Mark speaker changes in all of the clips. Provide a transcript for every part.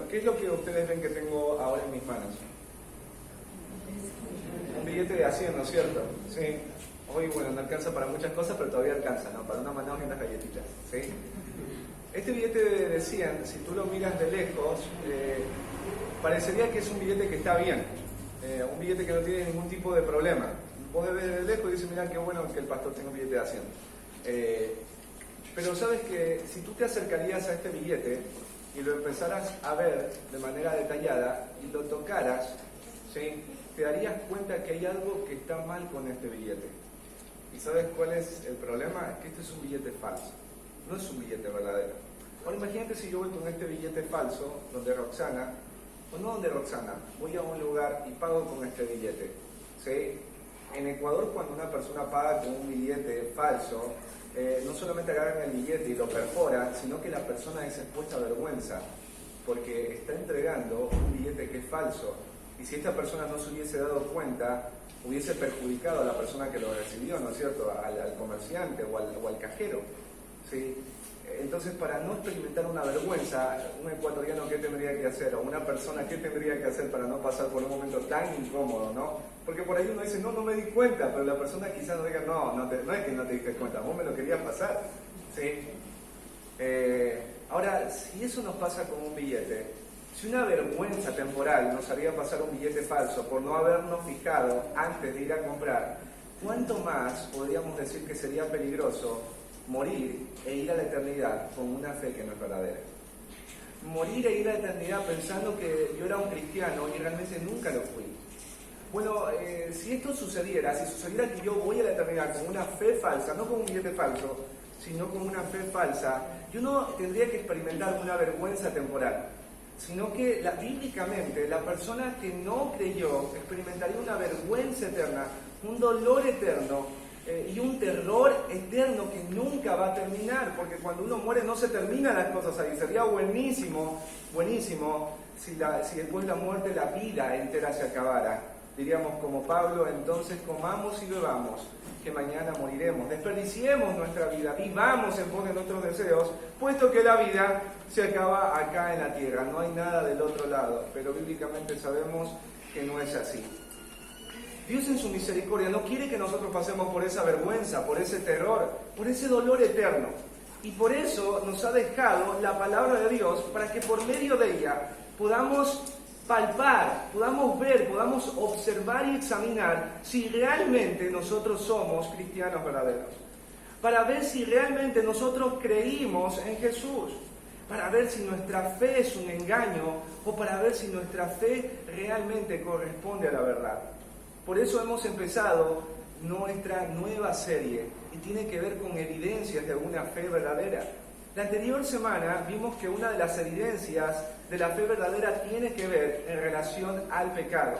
Speaker 1: ¿qué es lo que ustedes ven que tengo ahora en mis manos? Un billete de 100, ¿no es cierto? Sí. Hoy, bueno, no alcanza para muchas cosas, pero todavía alcanza, ¿no? Para una manada y unas galletitas, ¿sí? Este billete de 100, si tú lo miras de lejos, parecería que es un billete que está bien, un billete que no tiene ningún tipo de problema. Vos ves de lejos y dices, mirá qué bueno que el pastor tenga un billete de 100. Pero sabes que si tú te acercarías a este billete y lo empezaras a ver de manera detallada y lo tocaras, ¿sí?, te darías cuenta que hay algo que está mal con este billete. ¿Y sabes cuál es el problema? Es que este es un billete falso, no es un billete verdadero. Ahora imagínate si yo voy con este billete falso, donde Roxana, o no donde Roxana, voy a un lugar y pago con este billete, ¿sí? En Ecuador, cuando una persona paga con un billete falso, no solamente agarran el billete y lo perforan, sino que la persona es expuesta a vergüenza, porque está entregando un billete que es falso. Y si esta persona no se hubiese dado cuenta, hubiese perjudicado a la persona que lo recibió, ¿no es cierto?, al comerciante o al cajero, ¿sí? Entonces, para no experimentar una vergüenza, un ecuatoriano, ¿qué tendría que hacer? O una persona, ¿qué tendría que hacer para no pasar por un momento tan incómodo, ¿no? Porque por ahí uno dice, no me di cuenta, pero la persona quizás no diga, no es que no te diste cuenta, vos me lo querías pasar, ¿sí? Ahora, si eso nos pasa con un billete, si una vergüenza temporal nos haría pasar un billete falso por no habernos fijado antes de ir a comprar, ¿cuánto más podríamos decir que sería peligroso morir e ir a la eternidad con una fe que no es verdadera? Morir e ir a la eternidad pensando que yo era un cristiano y realmente nunca lo fui. Bueno, si esto sucediera, si sucediera que yo voy a la eternidad con una fe falsa, no con un billete falso, sino con una fe falsa, yo no tendría que experimentar una vergüenza temporal, sino que bíblicamente la persona que no creyó experimentaría una vergüenza eterna, un dolor eterno y un terror eterno que nunca va a terminar, porque cuando uno muere no se terminan las cosas ahí. Sería buenísimo si después de la muerte la vida entera se acabara. Diríamos como Pablo, entonces comamos y bebamos, que mañana moriremos. Desperdiciemos nuestra vida, vivamos en pos de nuestros deseos, puesto que la vida se acaba acá en la tierra, no hay nada del otro lado, pero bíblicamente sabemos que no es así. Dios en su misericordia no quiere que nosotros pasemos por esa vergüenza, por ese terror, por ese dolor eterno. Y por eso nos ha dejado la palabra de Dios para que por medio de ella podamos palpar, podamos ver, podamos observar y examinar si realmente nosotros somos cristianos verdaderos. Para ver si realmente nosotros creímos en Jesús. Para ver si nuestra fe es un engaño o para ver si nuestra fe realmente corresponde a la verdad. Por eso hemos empezado nuestra nueva serie y tiene que ver con evidencias de una fe verdadera. La anterior semana vimos que una de las evidencias de la fe verdadera tiene que ver en relación al pecado.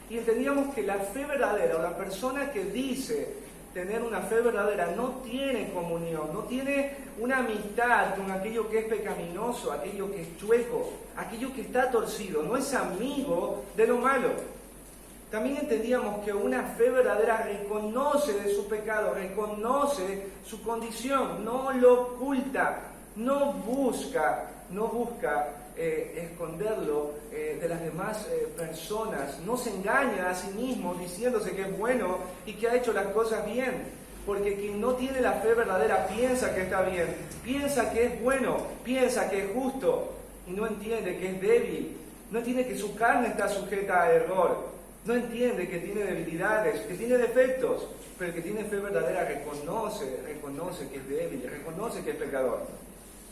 Speaker 1: Y entendíamos que la fe verdadera o la persona que dice tener una fe verdadera no tiene comunión, no tiene una amistad con aquello que es pecaminoso, aquello que es chueco, aquello que está torcido, no es amigo de lo malo. También entendíamos que una fe verdadera reconoce de su pecado, reconoce su condición, no lo oculta, no busca esconderlo de las demás personas, no se engaña a sí mismo diciéndose que es bueno y que ha hecho las cosas bien, porque quien no tiene la fe verdadera piensa que está bien, piensa que es bueno, piensa que es justo y no entiende que es débil, no entiende que su carne está sujeta a error. No entiende que tiene debilidades, que tiene defectos, pero el que tiene fe verdadera reconoce que es débil, reconoce que es pecador.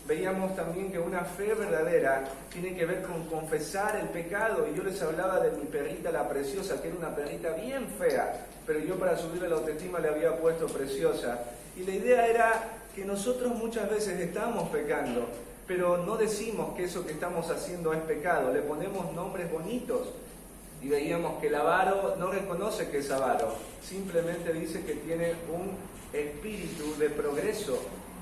Speaker 1: Veíamos también que una fe verdadera tiene que ver con confesar el pecado, y yo les hablaba de mi perrita, la Preciosa, que era una perrita bien fea, pero yo para subirle la autoestima le había puesto Preciosa. Y la idea era que nosotros muchas veces estamos pecando, pero no decimos que eso que estamos haciendo es pecado, le ponemos nombres bonitos. Y veíamos que el avaro no reconoce que es avaro, simplemente dice que tiene un espíritu de progreso.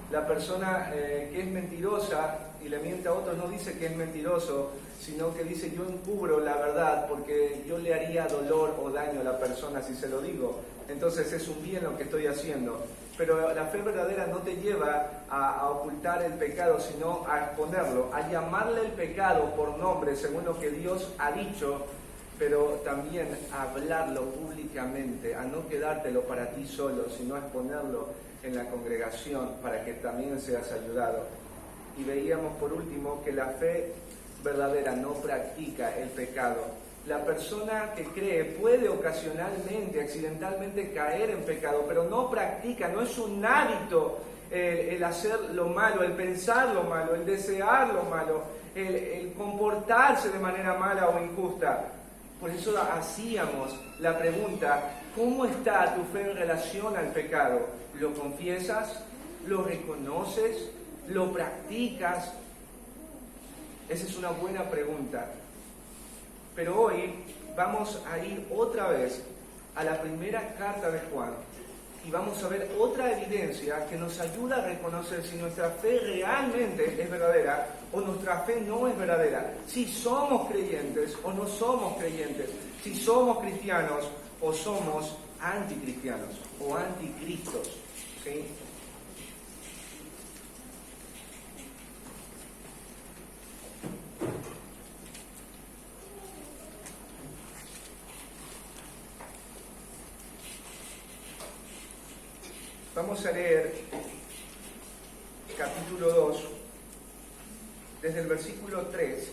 Speaker 1: La persona que es mentirosa y le miente a otros, no dice que es mentiroso, sino que dice yo encubro la verdad porque yo le haría dolor o daño a la persona si se lo digo. Entonces es un bien lo que estoy haciendo. Pero la fe verdadera no te lleva a ocultar el pecado, sino a exponerlo, a llamarle el pecado por nombre, según lo que Dios ha dicho, pero también a hablarlo públicamente, a no quedártelo para ti solo, sino a exponerlo en la congregación para que también seas ayudado. Y veíamos por último que la fe verdadera no practica el pecado. La persona que cree puede ocasionalmente, accidentalmente caer en pecado, pero no practica, no es un hábito el hacer lo malo, el pensar lo malo, el desear lo malo, el comportarse de manera mala o injusta. Por eso hacíamos la pregunta, ¿cómo está tu fe en relación al pecado? ¿Lo confiesas? ¿Lo reconoces? ¿Lo practicas? Esa es una buena pregunta. Pero hoy vamos a ir otra vez a la primera carta de Juan y vamos a ver otra evidencia que nos ayuda a reconocer si nuestra fe realmente es verdadera o nuestra fe no es verdadera, si somos creyentes o no somos creyentes, si somos cristianos o somos anticristianos o anticristos, ¿sí? Vamos a leer capítulo 2, desde el versículo 3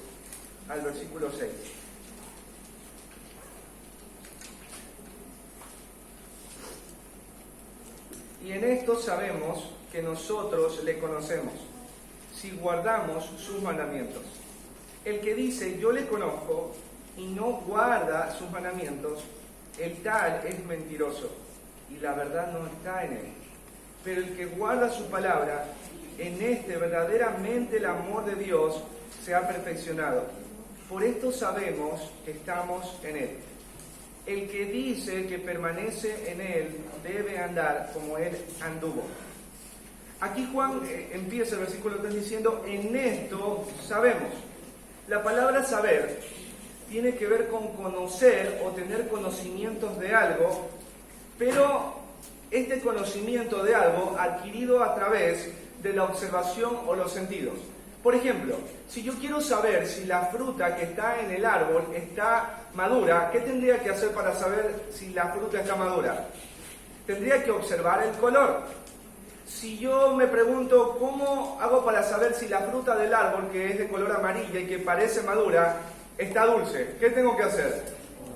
Speaker 1: al versículo 6. Y en esto sabemos que nosotros le conocemos, si guardamos sus mandamientos. El que dice, yo le conozco, y no guarda sus mandamientos, el tal es mentiroso, y la verdad no está en él. Pero el que guarda su palabra, en este verdaderamente el amor de Dios se ha perfeccionado. Por esto sabemos que estamos en él. El que dice que permanece en él debe andar como él anduvo. Aquí Juan empieza el versículo 3 diciendo, en esto sabemos. La palabra saber tiene que ver con conocer o tener conocimientos de algo, pero este conocimiento de algo adquirido a través de la observación o los sentidos. Por ejemplo, si yo quiero saber si la fruta que está en el árbol está madura, ¿qué tendría que hacer para saber si la fruta está madura? Tendría que observar el color. Si yo me pregunto, ¿cómo hago para saber si la fruta del árbol, que es de color amarilla y que parece madura, está dulce? ¿Qué tengo que hacer?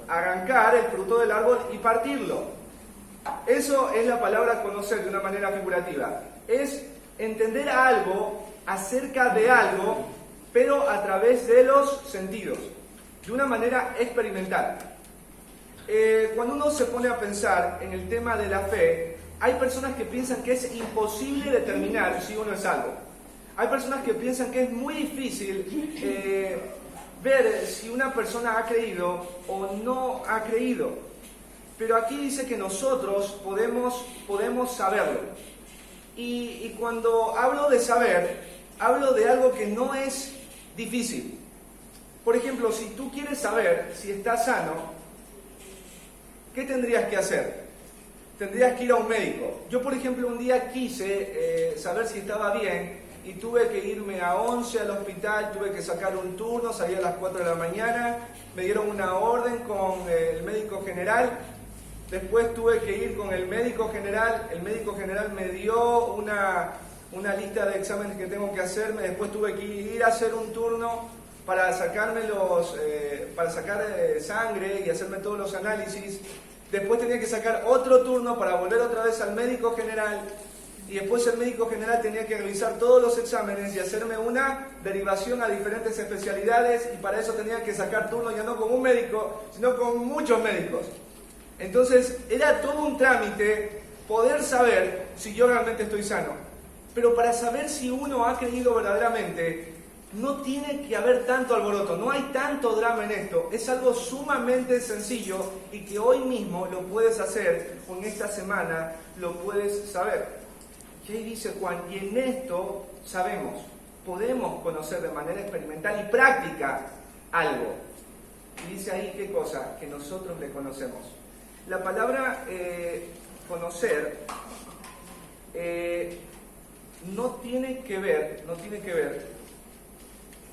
Speaker 1: Arrancar el fruto del árbol y partirlo. Eso es la palabra conocer de una manera figurativa. Es entender algo acerca de algo, pero a través de los sentidos, de una manera experimental. Cuando uno se pone a pensar en el tema de la fe, hay personas que piensan que es imposible determinar si uno es salvo. Hay personas que piensan que es muy difícil ver si una persona ha creído o no ha creído. Pero aquí dice que nosotros podemos saberlo. Y cuando hablo de saber, hablo de algo que no es difícil. Por ejemplo, si tú quieres saber si estás sano, ¿qué tendrías que hacer? Tendrías que ir a un médico. Yo, por ejemplo, un día quise saber si estaba bien y tuve que irme a 11 al hospital, tuve que sacar un turno, salí a las 4 de la mañana, me dieron una orden con el médico general. Después tuve que ir con el médico general me dio una lista de exámenes que tengo que hacerme, después tuve que ir a hacer un turno para sacarme para sacar sangre y hacerme todos los análisis, después tenía que sacar otro turno para volver otra vez al médico general, y después el médico general tenía que revisar todos los exámenes y hacerme una derivación a diferentes especialidades, y para eso tenía que sacar turno ya no con un médico, sino con muchos médicos. Entonces era todo un trámite poder saber si yo realmente estoy sano. Pero para saber si uno ha creído verdaderamente, no tiene que haber tanto alboroto, no hay tanto drama en esto. Es algo sumamente sencillo y que hoy mismo lo puedes hacer, o en esta semana lo puedes saber. Y ahí dice Juan, y en esto sabemos. podemos conocer de manera experimental y práctica algo. Y dice ahí, ¿qué cosa? Que nosotros le conocemos. La palabra conocer no tiene que ver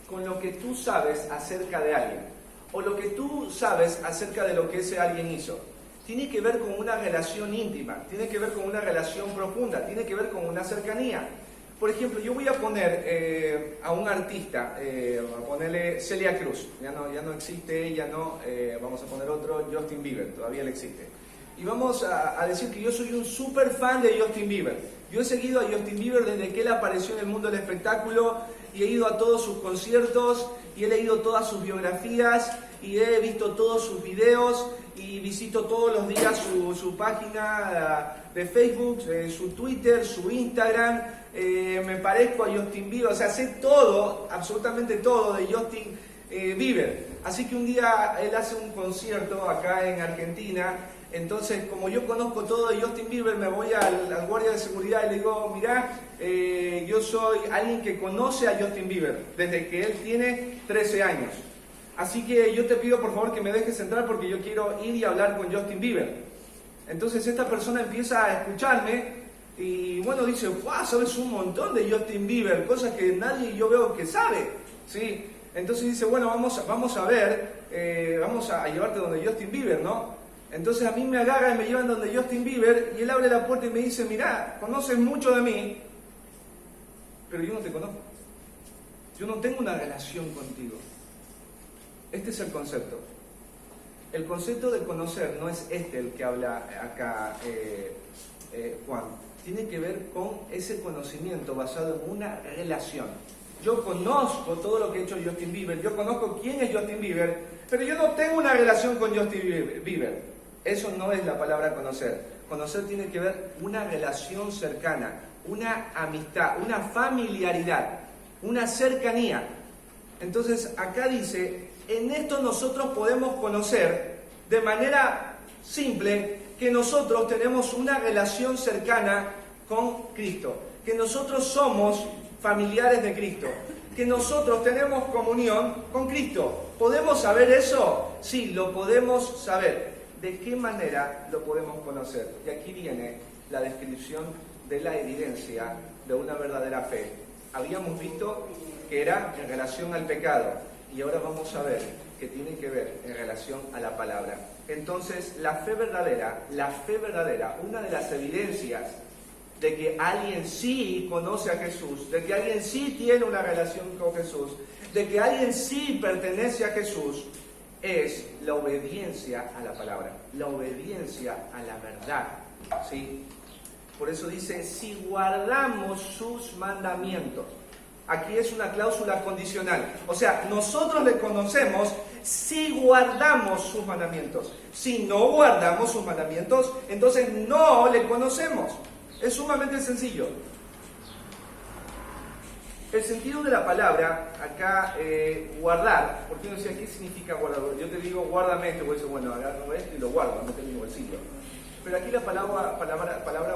Speaker 1: con lo que tú sabes acerca de alguien, o lo que tú sabes acerca de lo que ese alguien hizo. Tiene que ver con una relación íntima, tiene que ver con una relación profunda, tiene que ver con una cercanía. Por ejemplo, yo voy a poner a un artista, a ponerle Celia Cruz, ya no existe ella, vamos a poner otro, Justin Bieber, todavía le existe. Y vamos a decir que yo soy un súper fan de Justin Bieber. Yo he seguido a Justin Bieber desde que él apareció en el mundo del espectáculo y he ido a todos sus conciertos y he leído todas sus biografías y he visto todos sus videos y visito todos los días su página de Facebook, su Twitter, su Instagram. Me parezco a Justin Bieber, o sea, sé todo, absolutamente todo de Justin Bieber. Así que un día él hace un concierto acá en Argentina. Entonces, como yo conozco todo de Justin Bieber, me voy al guardia de seguridad y le digo, mirá, yo soy alguien que conoce a Justin Bieber desde que él tiene 13 años. Así que yo te pido por favor que me dejes entrar porque yo quiero ir y hablar con Justin Bieber. Entonces esta persona empieza a escucharme y bueno, dice, ¡wow! Sabes un montón de Justin Bieber, cosas que nadie yo veo que sabe, ¿sí? Entonces dice, bueno, vamos a ver, vamos a llevarte donde Justin Bieber, ¿no? Entonces a mí me agarran y me llevan donde Justin Bieber y él abre la puerta y me dice, mirá, conoces mucho de mí, pero yo no te conozco. Yo no tengo una relación contigo. Este es el concepto. El concepto de conocer no es el que habla acá Juan. Tiene que ver con ese conocimiento basado en una relación. Yo conozco todo lo que ha hecho Justin Bieber, yo conozco quién es Justin Bieber, pero yo no tengo una relación con Justin Bieber. Eso no es la palabra conocer. Conocer tiene que ver una relación cercana, una amistad, una familiaridad, una cercanía. Entonces acá dice, en esto nosotros podemos conocer de manera simple que nosotros tenemos una relación cercana con Cristo, que nosotros somos familiares de Cristo, que nosotros tenemos comunión con Cristo. ¿Podemos saber eso? Sí, lo podemos saber. ¿De qué manera lo podemos conocer? Y aquí viene la descripción de la evidencia de una verdadera fe. Habíamos visto que era en relación al pecado y ahora vamos a ver que tiene que ver en relación a la palabra. Entonces, la fe verdadera, una de las evidencias de que alguien sí conoce a Jesús, de que alguien sí tiene una relación con Jesús, de que alguien sí pertenece a Jesús, es la obediencia a la palabra, la obediencia a la verdad, ¿sí? Por eso dice, si guardamos sus mandamientos. Aquí es una cláusula condicional. O sea, nosotros le conocemos si guardamos sus mandamientos. Si no guardamos sus mandamientos, entonces no le conocemos. Es sumamente sencillo. El sentido de la palabra, acá, guardar, porque uno decía, ¿qué significa guardar? Yo te digo, guárdame esto, pues bueno, agarro esto y lo guardo, no tengo mi bolsillo. Pero aquí la palabra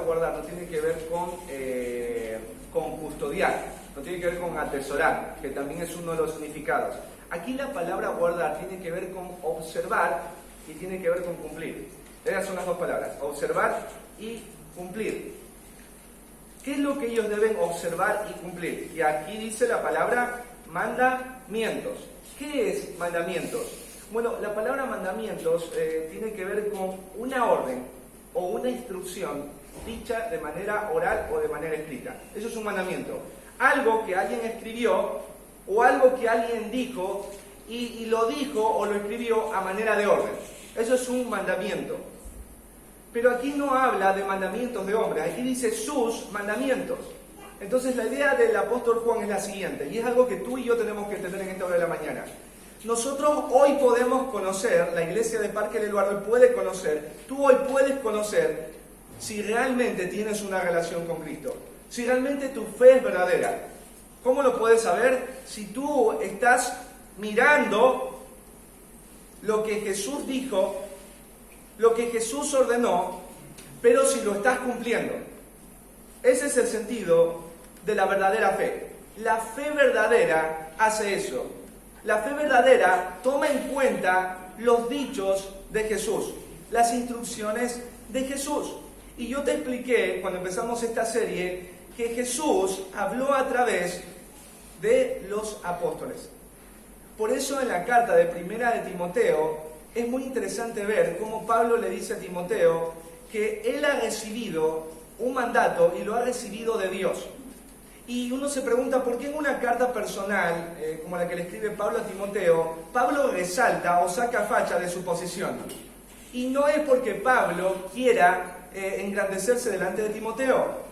Speaker 1: guardar no tiene que ver con custodiar, no tiene que ver con atesorar, que también es uno de los significados. Aquí la palabra guardar tiene que ver con observar y tiene que ver con cumplir. Esas son las dos palabras, observar y cumplir. ¿Qué es lo que ellos deben observar y cumplir? Y aquí dice la palabra mandamientos. ¿Qué es mandamientos? Bueno, la palabra mandamientos tiene que ver con una orden o una instrucción dicha de manera oral o de manera escrita. Eso es un mandamiento. Algo que alguien escribió o algo que alguien dijo y lo dijo o lo escribió a manera de orden. Eso es un mandamiento. Pero aquí no habla de mandamientos de hombres, aquí dice sus mandamientos. Entonces la idea del apóstol Juan es la siguiente, y es algo que tú y yo tenemos que entender en esta hora de la mañana. Nosotros hoy podemos conocer, la iglesia de Parque del Lugar hoy puede conocer, tú hoy puedes conocer si realmente tienes una relación con Cristo, si realmente tu fe es verdadera. ¿Cómo lo puedes saber? Si tú estás mirando lo que Jesús dijo, lo que Jesús ordenó, pero si lo estás cumpliendo. Ese es el sentido de la verdadera fe. La fe verdadera hace eso. La fe verdadera toma en cuenta los dichos de Jesús, las instrucciones de Jesús. Y yo te expliqué, cuando empezamos esta serie, que Jesús habló a través de los apóstoles. Por eso en la carta de Primera de Timoteo es muy interesante ver cómo Pablo le dice a Timoteo que él ha recibido un mandato y lo ha recibido de Dios. Y uno se pregunta por qué en una carta personal, como la que le escribe Pablo a Timoteo, Pablo resalta o saca facha de su posición. Y no es porque Pablo quiera engrandecerse delante de Timoteo.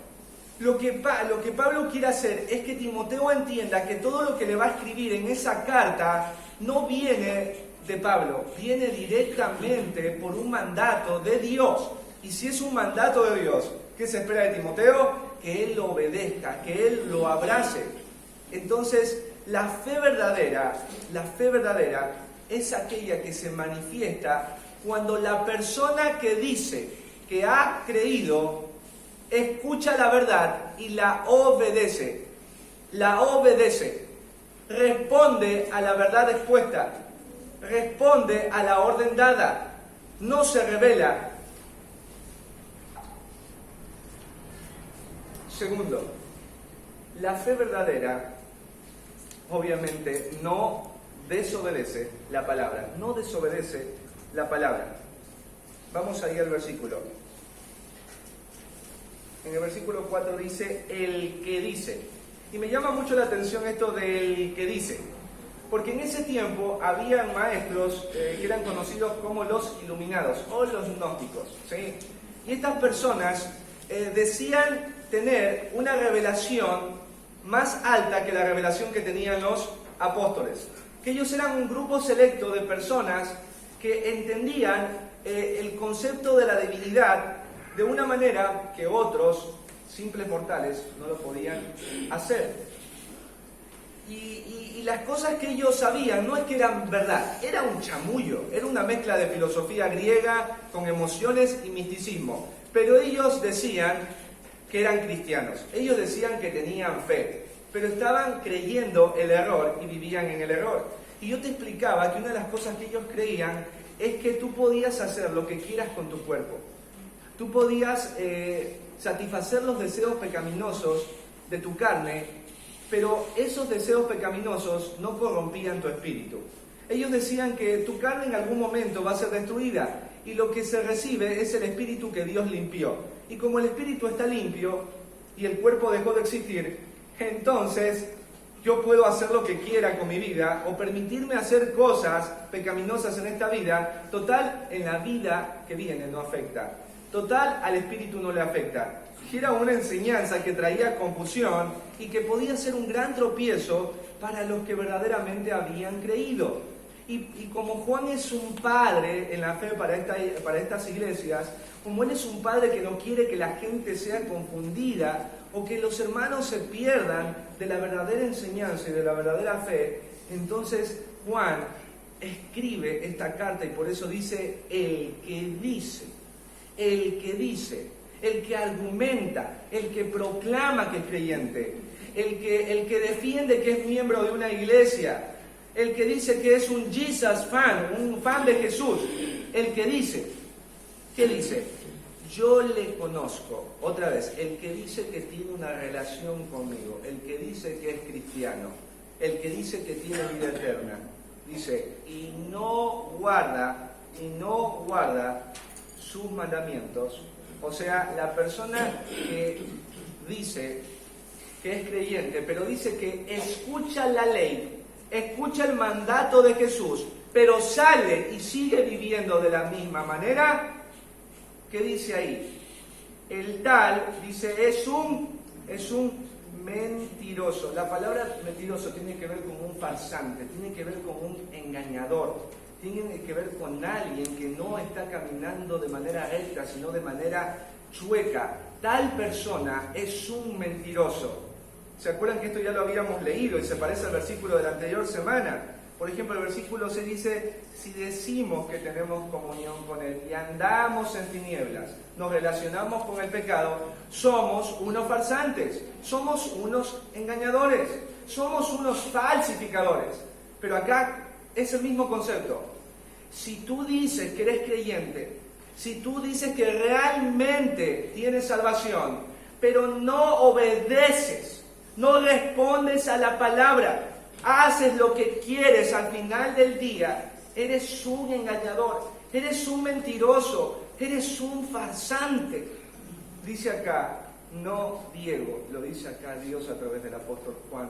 Speaker 1: Lo que Pablo quiere hacer es que Timoteo entienda que todo lo que le va a escribir en esa carta no viene de Pablo, viene directamente por un mandato de Dios. Y si es un mandato de Dios, ¿qué se espera de Timoteo? Que él lo obedezca, que él lo abrace. Entonces, la fe verdadera es aquella que se manifiesta cuando la persona que dice que ha creído escucha la verdad y la obedece. La obedece. Responde a la verdad expuesta. Responde a la orden dada. No se rebela. Segundo, la fe verdadera obviamente no desobedece la palabra. No desobedece la palabra. Vamos a ir al versículo. En el versículo 4 dice, el que dice. Y me llama mucho la atención esto del que dice. Porque en ese tiempo habían maestros que eran conocidos como los iluminados o los gnósticos, ¿sí? Y estas personas decían tener una revelación más alta que la revelación que tenían los apóstoles. Que ellos eran un grupo selecto de personas que entendían el concepto de la divinidad de una manera que otros, simples mortales, no lo podían hacer. Y las cosas que ellos sabían no es que eran verdad, era un chamullo, era una mezcla de filosofía griega con emociones y misticismo. Pero ellos decían que eran cristianos, ellos decían que tenían fe, pero estaban creyendo el error y vivían en el error. Y yo te explicaba que una de las cosas que ellos creían es que tú podías hacer lo que quieras con tu cuerpo. Tú podías satisfacer los deseos pecaminosos de tu carne, pero esos deseos pecaminosos no corrompían tu espíritu. Ellos decían que tu carne en algún momento va a ser destruida y lo que se recibe es el espíritu que Dios limpió. Y como el espíritu está limpio y el cuerpo dejó de existir, entonces yo puedo hacer lo que quiera con mi vida o permitirme hacer cosas pecaminosas en esta vida. Total, en la vida que viene no afecta. Total, al espíritu no le afecta. Era una enseñanza que traía confusión y que podía ser un gran tropiezo para los que verdaderamente habían creído. Y como Juan es un padre en la fe para estas iglesias, como él es un padre que no quiere que la gente sea confundida o que los hermanos se pierdan de la verdadera enseñanza y de la verdadera fe, entonces Juan escribe esta carta y por eso dice el que dice, el que argumenta, el que proclama que es creyente, el que defiende que es miembro de una iglesia, el que dice que es un Jesus fan, un fan de Jesús, el que dice, ¿qué dice? Yo le conozco, otra vez, el que dice que tiene una relación conmigo, el que dice que es cristiano, el que dice que tiene vida eterna, dice, y no guarda sus mandamientos. O sea, la persona que dice que es creyente, pero dice que escucha la ley, escucha el mandato de Jesús, pero sale y sigue viviendo de la misma manera, ¿qué dice ahí? El tal, dice, es un mentiroso. La palabra mentiroso tiene que ver con un farsante, tiene que ver con un engañador, tiene que ver con alguien que no está caminando de manera recta, sino de manera chueca. Tal persona es un mentiroso. ¿Se acuerdan que esto ya lo habíamos leído y se parece al versículo de la anterior semana? Por ejemplo, el versículo 6 dice, si decimos que tenemos comunión con Él y andamos en tinieblas, nos relacionamos con el pecado, somos unos farsantes, somos unos engañadores, somos unos falsificadores. Pero acá es el mismo concepto. Si tú dices que eres creyente, si tú dices que realmente tienes salvación, pero no obedeces, no respondes a la palabra, haces lo que quieres al final del día, eres un engañador, eres un mentiroso, eres un farsante. Dice acá, no Diego, lo dice acá Dios a través del apóstol Juan.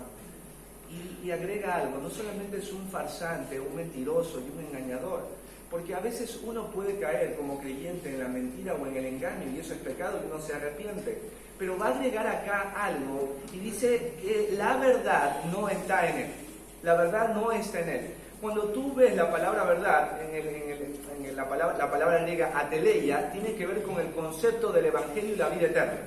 Speaker 1: Y agrega algo, no solamente es un farsante, un mentiroso y un engañador, porque a veces uno puede caer como creyente en la mentira o en el engaño y eso es pecado y uno se arrepiente. Pero va a agregar acá algo y dice que la verdad no está en él. La verdad no está en él. Cuando tú ves la palabra verdad, la palabra griega ateleia, tiene que ver con el concepto del evangelio y la vida eterna.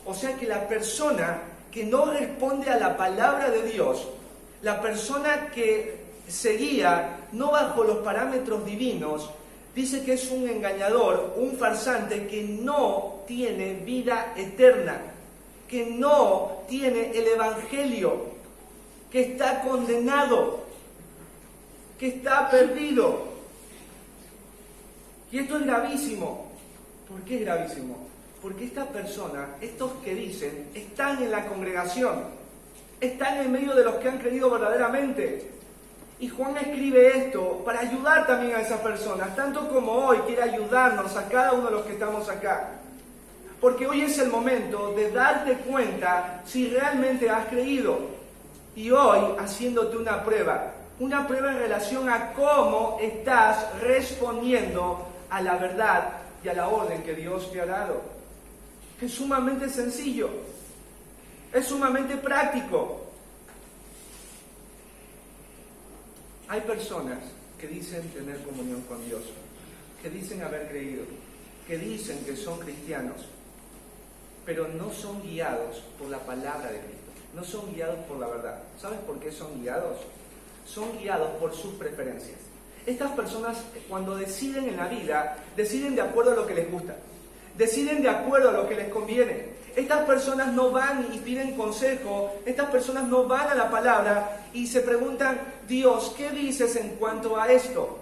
Speaker 1: O sea que la persona que no responde a la palabra de Dios, la persona que se guía no bajo los parámetros divinos, dice que es un engañador, un farsante que no tiene vida eterna, que no tiene el evangelio, que está condenado, que está perdido. Y esto es gravísimo. ¿Por qué es gravísimo? Porque estas personas, estos que dicen, están en la congregación, están en medio de los que han creído verdaderamente. Y Juan escribe esto para ayudar también a esas personas, tanto como hoy quiere ayudarnos a cada uno de los que estamos acá. Porque hoy es el momento de darte cuenta si realmente has creído. Y hoy haciéndote una prueba en relación a cómo estás respondiendo a la verdad y a la orden que Dios te ha dado. Es sumamente sencillo, es sumamente práctico. Hay personas que dicen tener comunión con Dios, que dicen haber creído, que dicen que son cristianos, pero no son guiados por la palabra de Cristo, no son guiados por la verdad. ¿Sabes por qué son guiados? Son guiados por sus preferencias. Estas personas, cuando deciden en la vida, deciden de acuerdo a lo que les gusta, deciden de acuerdo a lo que les conviene. Estas personas no van y piden consejo, estas personas no van a la palabra y se preguntan, Dios, ¿qué dices en cuanto a esto?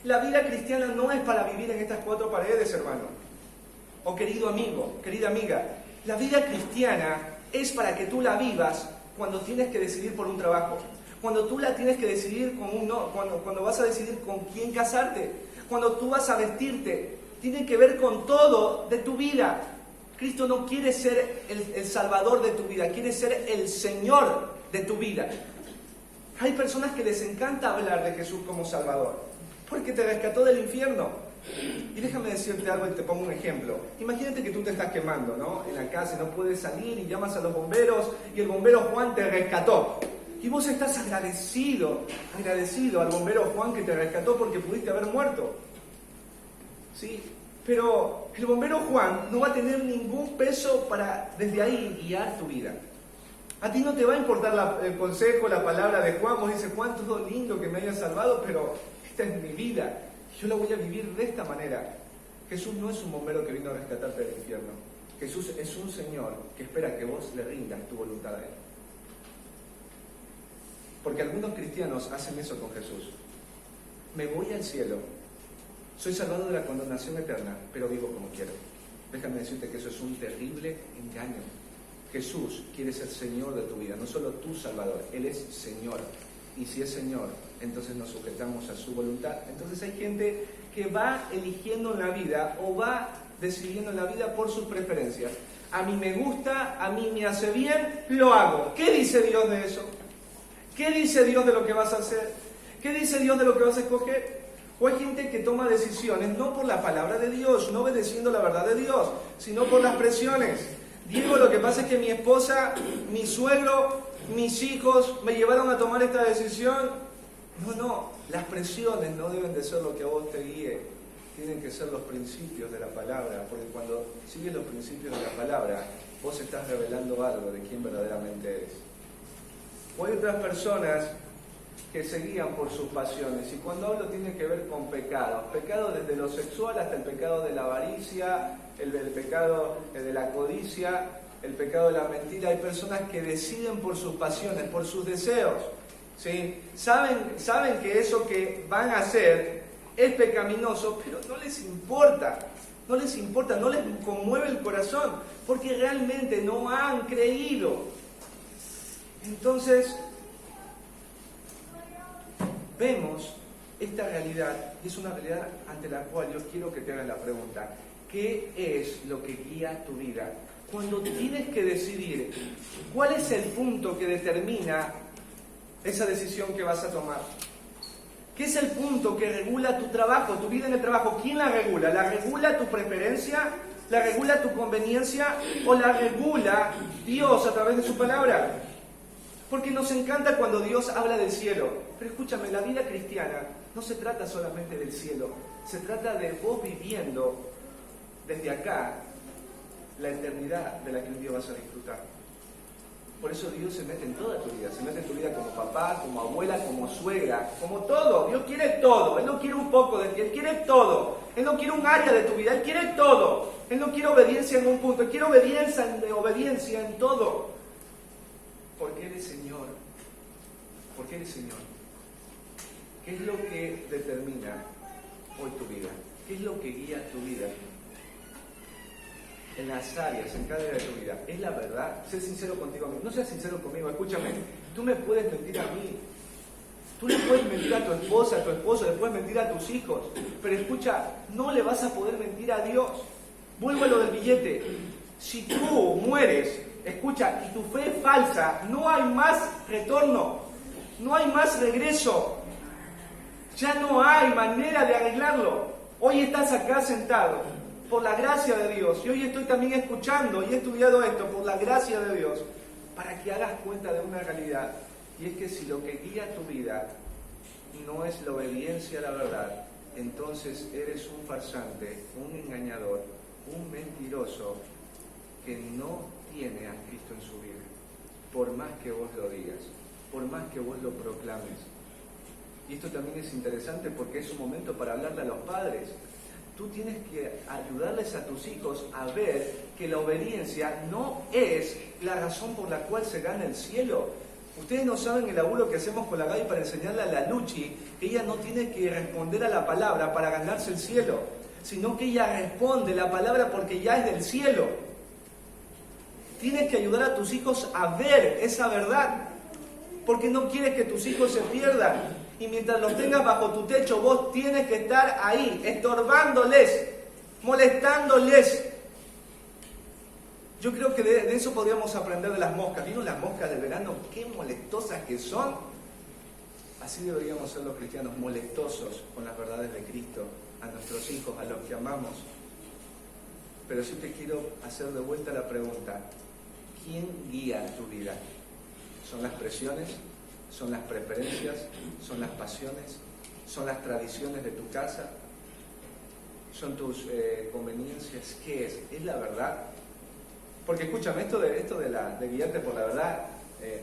Speaker 1: La vida cristiana no es para vivir en estas cuatro paredes, hermano. O querido amigo, querida amiga, la vida cristiana es para que tú la vivas cuando tienes que decidir por un trabajo, cuando tú la tienes que decidir cuando vas a decidir con quién casarte, cuando tú vas a vestirte. Tiene que ver con todo de tu vida. Cristo no quiere ser el salvador de tu vida, quiere ser el Señor de tu vida. Hay personas que les encanta hablar de Jesús como Salvador, porque te rescató del infierno. Y déjame decirte algo y te pongo un ejemplo. Imagínate que tú te estás quemando, ¿no? En la casa y no puedes salir y llamas a los bomberos y el bombero Juan te rescató. Y vos estás agradecido al bombero Juan que te rescató porque pudiste haber muerto. ¿Sí? Pero el bombero Juan no va a tener ningún peso para desde ahí guiar tu vida. A ti no te va a importar el consejo, la palabra de Juan. Vos dices, Juan, todo lindo que me hayas salvado, pero esta es mi vida. Yo la voy a vivir de esta manera. Jesús no es un bombero que vino a rescatarte del infierno. Jesús es un Señor que espera que vos le rindas tu voluntad a Él. Porque algunos cristianos hacen eso con Jesús. Me voy al cielo. Soy salvado de la condenación eterna, pero vivo como quiero. Déjame decirte que eso es un terrible engaño. Jesús quiere ser Señor de tu vida, no solo tu Salvador, Él es Señor. Y si es Señor, entonces nos sujetamos a su voluntad. Entonces hay gente que va eligiendo en la vida o va decidiendo en la vida por sus preferencias. A mí me gusta, a mí me hace bien, lo hago. ¿Qué dice Dios de eso? ¿Qué dice Dios de lo que vas a hacer? ¿Qué dice Dios de lo que vas a escoger? O hay gente que toma decisiones no por la palabra de Dios, no obedeciendo la verdad de Dios, sino por las presiones. Diego, lo que pasa es que mi esposa, mi suegro, mis hijos me llevaron a tomar esta decisión. No, las presiones no deben de ser lo que a vos te guíe, tienen que ser los principios de la palabra, porque cuando sigues los principios de la palabra, vos estás revelando algo de quién verdaderamente eres. O hay otras personas que se guían por sus pasiones. Y cuando hablo tiene que ver con pecados. Pecados desde lo sexual hasta el pecado de la avaricia, el pecado de la codicia, el pecado de la mentira. Hay personas que deciden por sus pasiones, por sus deseos. ¿Sí? Saben que eso que van a hacer es pecaminoso, pero no les importa. No les importa, no les conmueve el corazón, porque realmente no han creído. Entonces, vemos esta realidad, y es una realidad ante la cual yo quiero que te hagas la pregunta: ¿qué es lo que guía tu vida? Cuando tienes que decidir, ¿cuál es el punto que determina esa decisión que vas a tomar? ¿Qué es el punto que regula tu trabajo, tu vida en el trabajo? ¿Quién la regula? ¿La regula tu preferencia? ¿La regula tu conveniencia? ¿O la regula Dios a través de su palabra? Porque nos encanta cuando Dios habla del cielo. Pero escúchame, la vida cristiana no se trata solamente del cielo. Se trata de vos viviendo desde acá la eternidad de la que un día vas a disfrutar. Por eso Dios se mete en toda tu vida. Se mete en tu vida como papá, como abuela, como suegra, como todo. Dios quiere todo. Él no quiere un poco de ti, Él quiere todo. Él no quiere un área de tu vida, Él quiere todo. Él no quiere obediencia en un punto, Él quiere obediencia en todo. Porque Él es Señor. Porque Él es Señor. ¿Qué es lo que determina hoy tu vida? ¿Qué es lo que guía tu vida? En las áreas, en cada área de tu vida. ¿Es la verdad? Sé sincero contigo mismo. No seas sincero conmigo, escúchame. Tú me puedes mentir a mí. Tú le puedes mentir a tu esposa, a tu esposo, le puedes mentir a tus hijos. Pero escucha, no le vas a poder mentir a Dios. Vuelvo a lo del billete. Si tú mueres, escucha, y tu fe es falsa, no hay más retorno. No hay más regreso. Ya no hay manera de arreglarlo. Hoy estás acá sentado por la gracia de Dios. Y hoy estoy también escuchando y he estudiado esto por la gracia de Dios, para que hagas cuenta de una realidad. Y es que si lo que guía tu vida no es la obediencia a la verdad, entonces eres un farsante, un engañador, un mentiroso que no tiene a Cristo en su vida. Por más que vos lo digas, por más que vos lo proclames. Y esto también es interesante porque es un momento para hablarle a los padres. Tú tienes que ayudarles a tus hijos a ver que la obediencia no es la razón por la cual se gana el cielo. Ustedes no saben el laburo que hacemos con la Gaby para enseñarle a la Luchi que ella no tiene que responder a la palabra para ganarse el cielo, sino que ella responde la palabra porque ya es del cielo. Tienes que ayudar a tus hijos a ver esa verdad, porque no quieres que tus hijos se pierdan. Y mientras los tengas bajo tu techo, vos tienes que estar ahí, estorbándoles, molestándoles. Yo creo que de eso podríamos aprender de las moscas. ¿Vieron las moscas de verano? Qué molestosas que son. Así deberíamos ser los cristianos, molestosos con las verdades de Cristo, a nuestros hijos, a los que amamos. Pero sí te quiero hacer de vuelta la pregunta: ¿quién guía tu vida? ¿Son las presiones? ¿Son las preferencias? ¿Son las pasiones? ¿Son las tradiciones de tu casa? ¿Son tus conveniencias? ¿Qué es? ¿Es la verdad? Porque escúchame, esto de guiarte por la verdad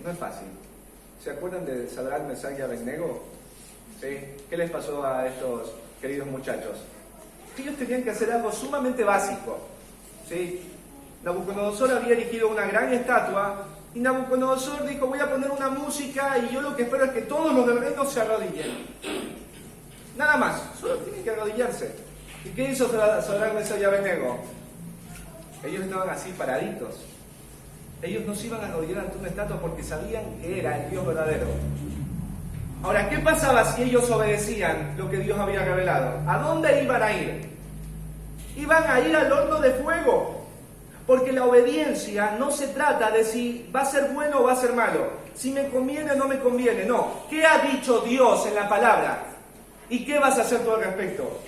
Speaker 1: no es fácil. ¿Se acuerdan de Sadrach, Mesach y Abednego? ¿Sí? ¿Qué les pasó a estos queridos muchachos? Ellos tenían que hacer algo sumamente básico. ¿Sí? Nabucodonosor había erigido una gran estatua y Nabucodonosor dijo: voy a poner una música y yo lo que espero es que todos los del reino se arrodillen. Nada más, solo tienen que arrodillarse. ¿Y qué hizo Sadrach, Mesach y Abednego? Ellos estaban así paraditos. Ellos no se iban a arrodillar ante una estatua porque sabían que era el Dios verdadero. Ahora, ¿qué pasaba si ellos obedecían lo que Dios había revelado? ¿A dónde iban a ir? Iban a ir al horno de fuego. Porque la obediencia no se trata de si va a ser bueno o va a ser malo, si me conviene o no me conviene, no. ¿Qué ha dicho Dios en la palabra? ¿Y qué vas a hacer tú al respecto?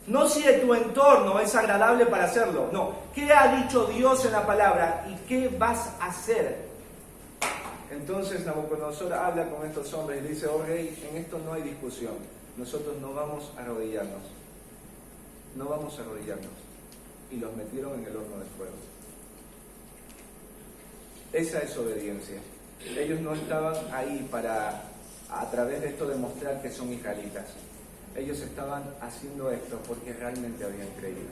Speaker 1: No si tu entorno es agradable para hacerlo, no. ¿Qué ha dicho Dios en la palabra y qué vas a hacer? Entonces Nabucodonosor habla con estos hombres y dice: oh rey, en esto no hay discusión. Nosotros no vamos a arrodillarnos. No vamos a arrodillarnos. Y los metieron en el horno de fuego. Esa es obediencia. Ellos no estaban ahí para a través de esto demostrar que son israelitas. Ellos estaban haciendo esto porque realmente habían creído.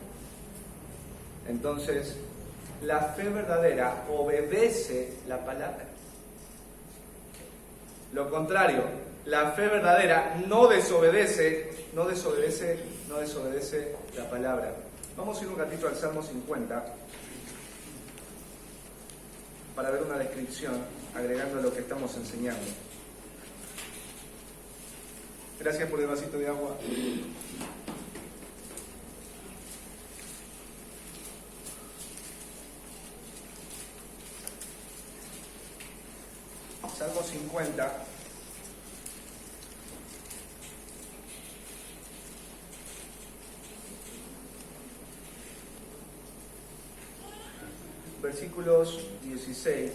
Speaker 1: Entonces, la fe verdadera obedece la palabra. Lo contrario, la fe verdadera no desobedece la palabra. Vamos a ir un ratito al Salmo 50 para ver una descripción, agregando lo que estamos enseñando. Gracias por el vasito de agua. Salmo 50. Versículos 16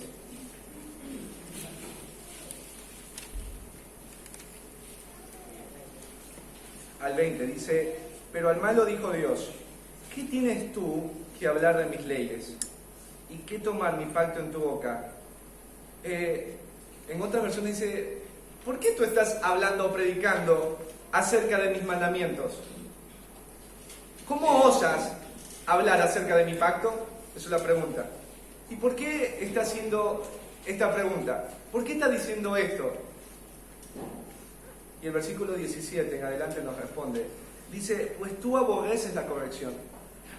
Speaker 1: al 20, dice: pero al malo dijo Dios, ¿qué tienes tú que hablar de mis leyes? ¿Y qué tomar mi pacto en tu boca? En otra versión dice: ¿por qué tú estás hablando o predicando acerca de mis mandamientos? ¿Cómo osas hablar acerca de mi pacto? Esa es la pregunta. ¿Y por qué está haciendo esta pregunta? ¿Por qué está diciendo esto? Y el versículo 17 en adelante nos responde. Dice: pues tú aborreces la corrección.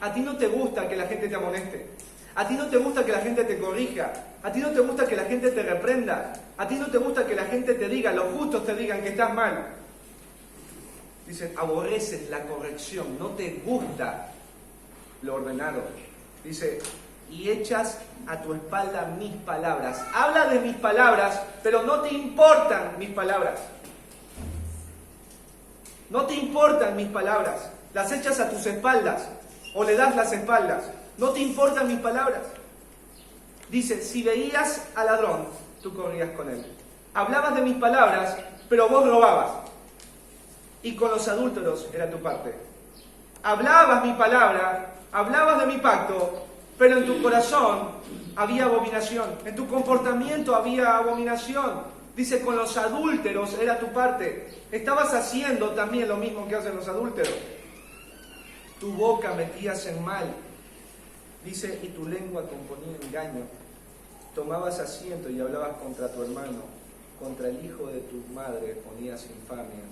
Speaker 1: A ti no te gusta que la gente te amoneste. A ti no te gusta que la gente te corrija. A ti no te gusta que la gente te reprenda. A ti no te gusta que la gente te diga, los justos te digan que estás mal. Dice: aborreces la corrección, no te gusta lo ordenado. Dice: y echas a tu espalda mis palabras. Habla de mis palabras, pero no te importan mis palabras. No te importan mis palabras. Las echas a tus espaldas o le das las espaldas. No te importan mis palabras. Dice: si veías al ladrón, tú corrías con él. Hablabas de mis palabras, pero vos robabas. Y con los adúlteros era tu parte. Hablabas mi palabra, hablabas de mi pacto, pero en tu corazón había abominación. En tu comportamiento había abominación. Dice: con los adúlteros era tu parte. Estabas haciendo también lo mismo que hacen los adúlteros. Tu boca metías en mal. Dice: y tu lengua componía engaño. Tomabas asiento y hablabas contra tu hermano. Contra el hijo de tu madre ponías infamia,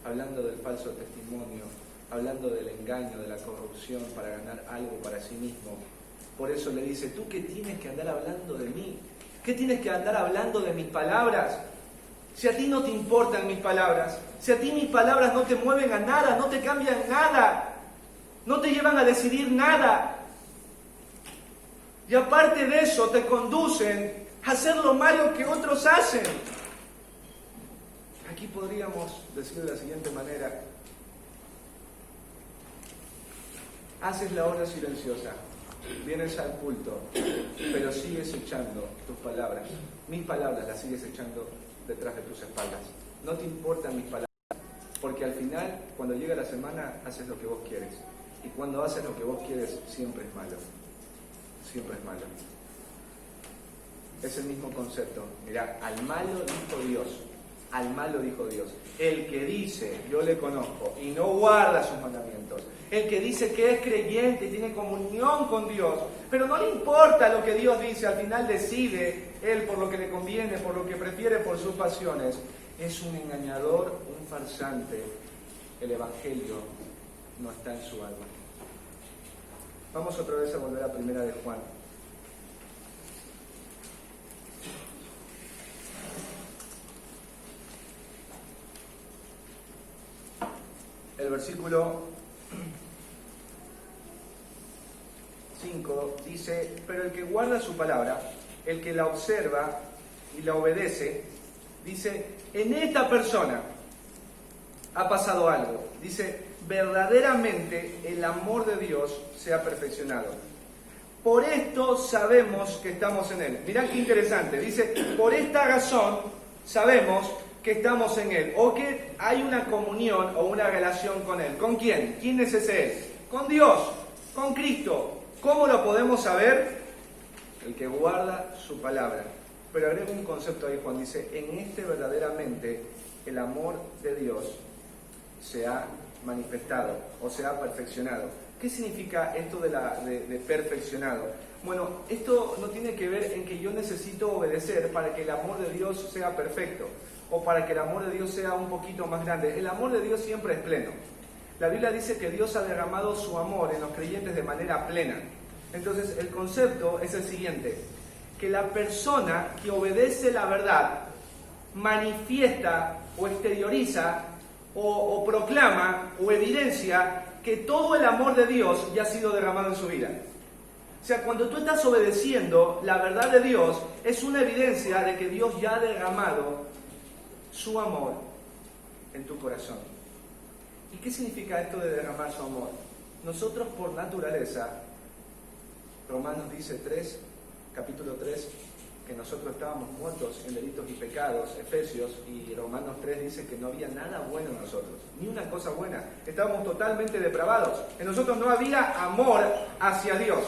Speaker 1: hablando del falso testimonio, hablando del engaño, de la corrupción para ganar algo para sí mismo. Por eso le dice: ¿tú qué tienes que andar hablando de mí? ¿Qué tienes que andar hablando de mis palabras? Si a ti no te importan mis palabras, si a ti mis palabras no te mueven a nada, no te cambian nada, no te llevan a decidir nada, y aparte de eso te conducen a hacer lo malo que otros hacen. Aquí podríamos decir de la siguiente manera: haces la hora silenciosa, vienes al culto, pero sigues echando tus palabras, mis palabras las sigues echando detrás de tus espaldas. No te importan mis palabras, porque al final, cuando llega la semana, haces lo que vos quieres. Y cuando haces lo que vos quieres, siempre es malo. Siempre es malo. Es el mismo concepto. Mirá, al malo dijo Dios. Al malo dijo Dios: el que dice, yo le conozco, y no guarda sus mandamientos. El que dice que es creyente y tiene comunión con Dios, pero no le importa lo que Dios dice, al final decide él por lo que le conviene, por lo que prefiere, por sus pasiones. Es un engañador, un farsante. El Evangelio no está en su alma. Vamos otra vez a volver a Primera de Juan. El versículo 5 dice: pero el que guarda su palabra, el que la observa y la obedece, dice, en esta persona ha pasado algo. Dice: verdaderamente el amor de Dios se ha perfeccionado. Por esto sabemos que estamos en Él. Mirá qué interesante. Dice: por esta razón sabemos que estamos en Él, o que hay una comunión o una relación con Él. ¿Con quién? ¿Quién es ese Él? Con Dios, con Cristo. ¿Cómo lo podemos saber? El que guarda su palabra. Pero agrega un concepto ahí, Juan, dice: en este verdaderamente el amor de Dios se ha manifestado o se ha perfeccionado. ¿Qué significa esto de perfeccionado? Bueno, esto no tiene que ver en que yo necesito obedecer para que el amor de Dios sea perfecto o para que el amor de Dios sea un poquito más grande. El amor de Dios siempre es pleno. La Biblia dice que Dios ha derramado su amor en los creyentes de manera plena. Entonces, el concepto es el siguiente: que la persona que obedece la verdad manifiesta o exterioriza o proclama o evidencia que todo el amor de Dios ya ha sido derramado en su vida. O sea, cuando tú estás obedeciendo la verdad de Dios, es una evidencia de que Dios ya ha derramado su amor en tu corazón. ¿Y qué significa esto de derramar su amor? Nosotros por naturaleza, Romanos dice capítulo 3, que nosotros estábamos muertos en delitos y pecados. Efesios y Romanos 3 dice que no había nada bueno en nosotros, ni una cosa buena. Estábamos totalmente depravados. En nosotros no había amor hacia Dios.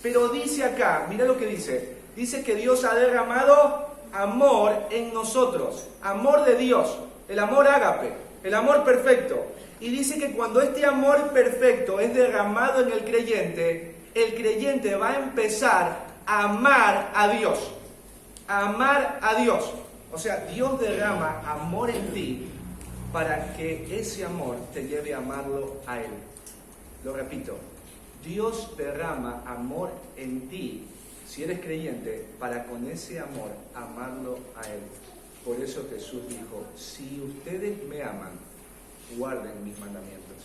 Speaker 1: Pero dice acá, mira lo que dice. Dice que Dios ha derramado amor en nosotros. Amor de Dios, el amor ágape, el amor perfecto. Y dice que cuando este amor perfecto es derramado en el creyente va a empezar a amar a Dios. A amar a Dios. O sea, Dios derrama amor en ti para que ese amor te lleve a amarlo a Él. Lo repito, Dios derrama amor en ti, si eres creyente, para con ese amor amarlo a Él. Por eso Jesús dijo: si ustedes me aman, guarden mis mandamientos.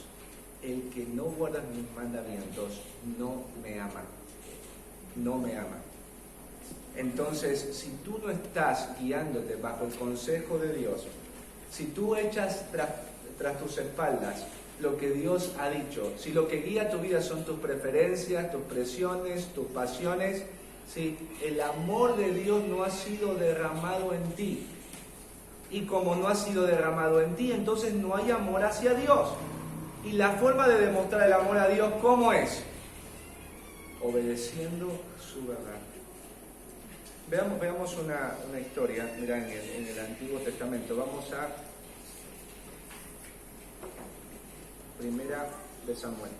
Speaker 1: El que no guarda mis mandamientos no me ama. No me ama. Entonces, si tú no estás guiándote bajo el consejo de Dios, si tú echas tras tus espaldas lo que Dios ha dicho, si lo que guía tu vida son tus preferencias, tus presiones, tus pasiones, si el amor de Dios no ha sido derramado en ti, y como no ha sido derramado en ti, entonces no hay amor hacia Dios. Y la forma de demostrar el amor a Dios, ¿cómo es? Obedeciendo su verdad. Veamos una historia, mira, en el Antiguo Testamento. Vamos a Primera de Samuel.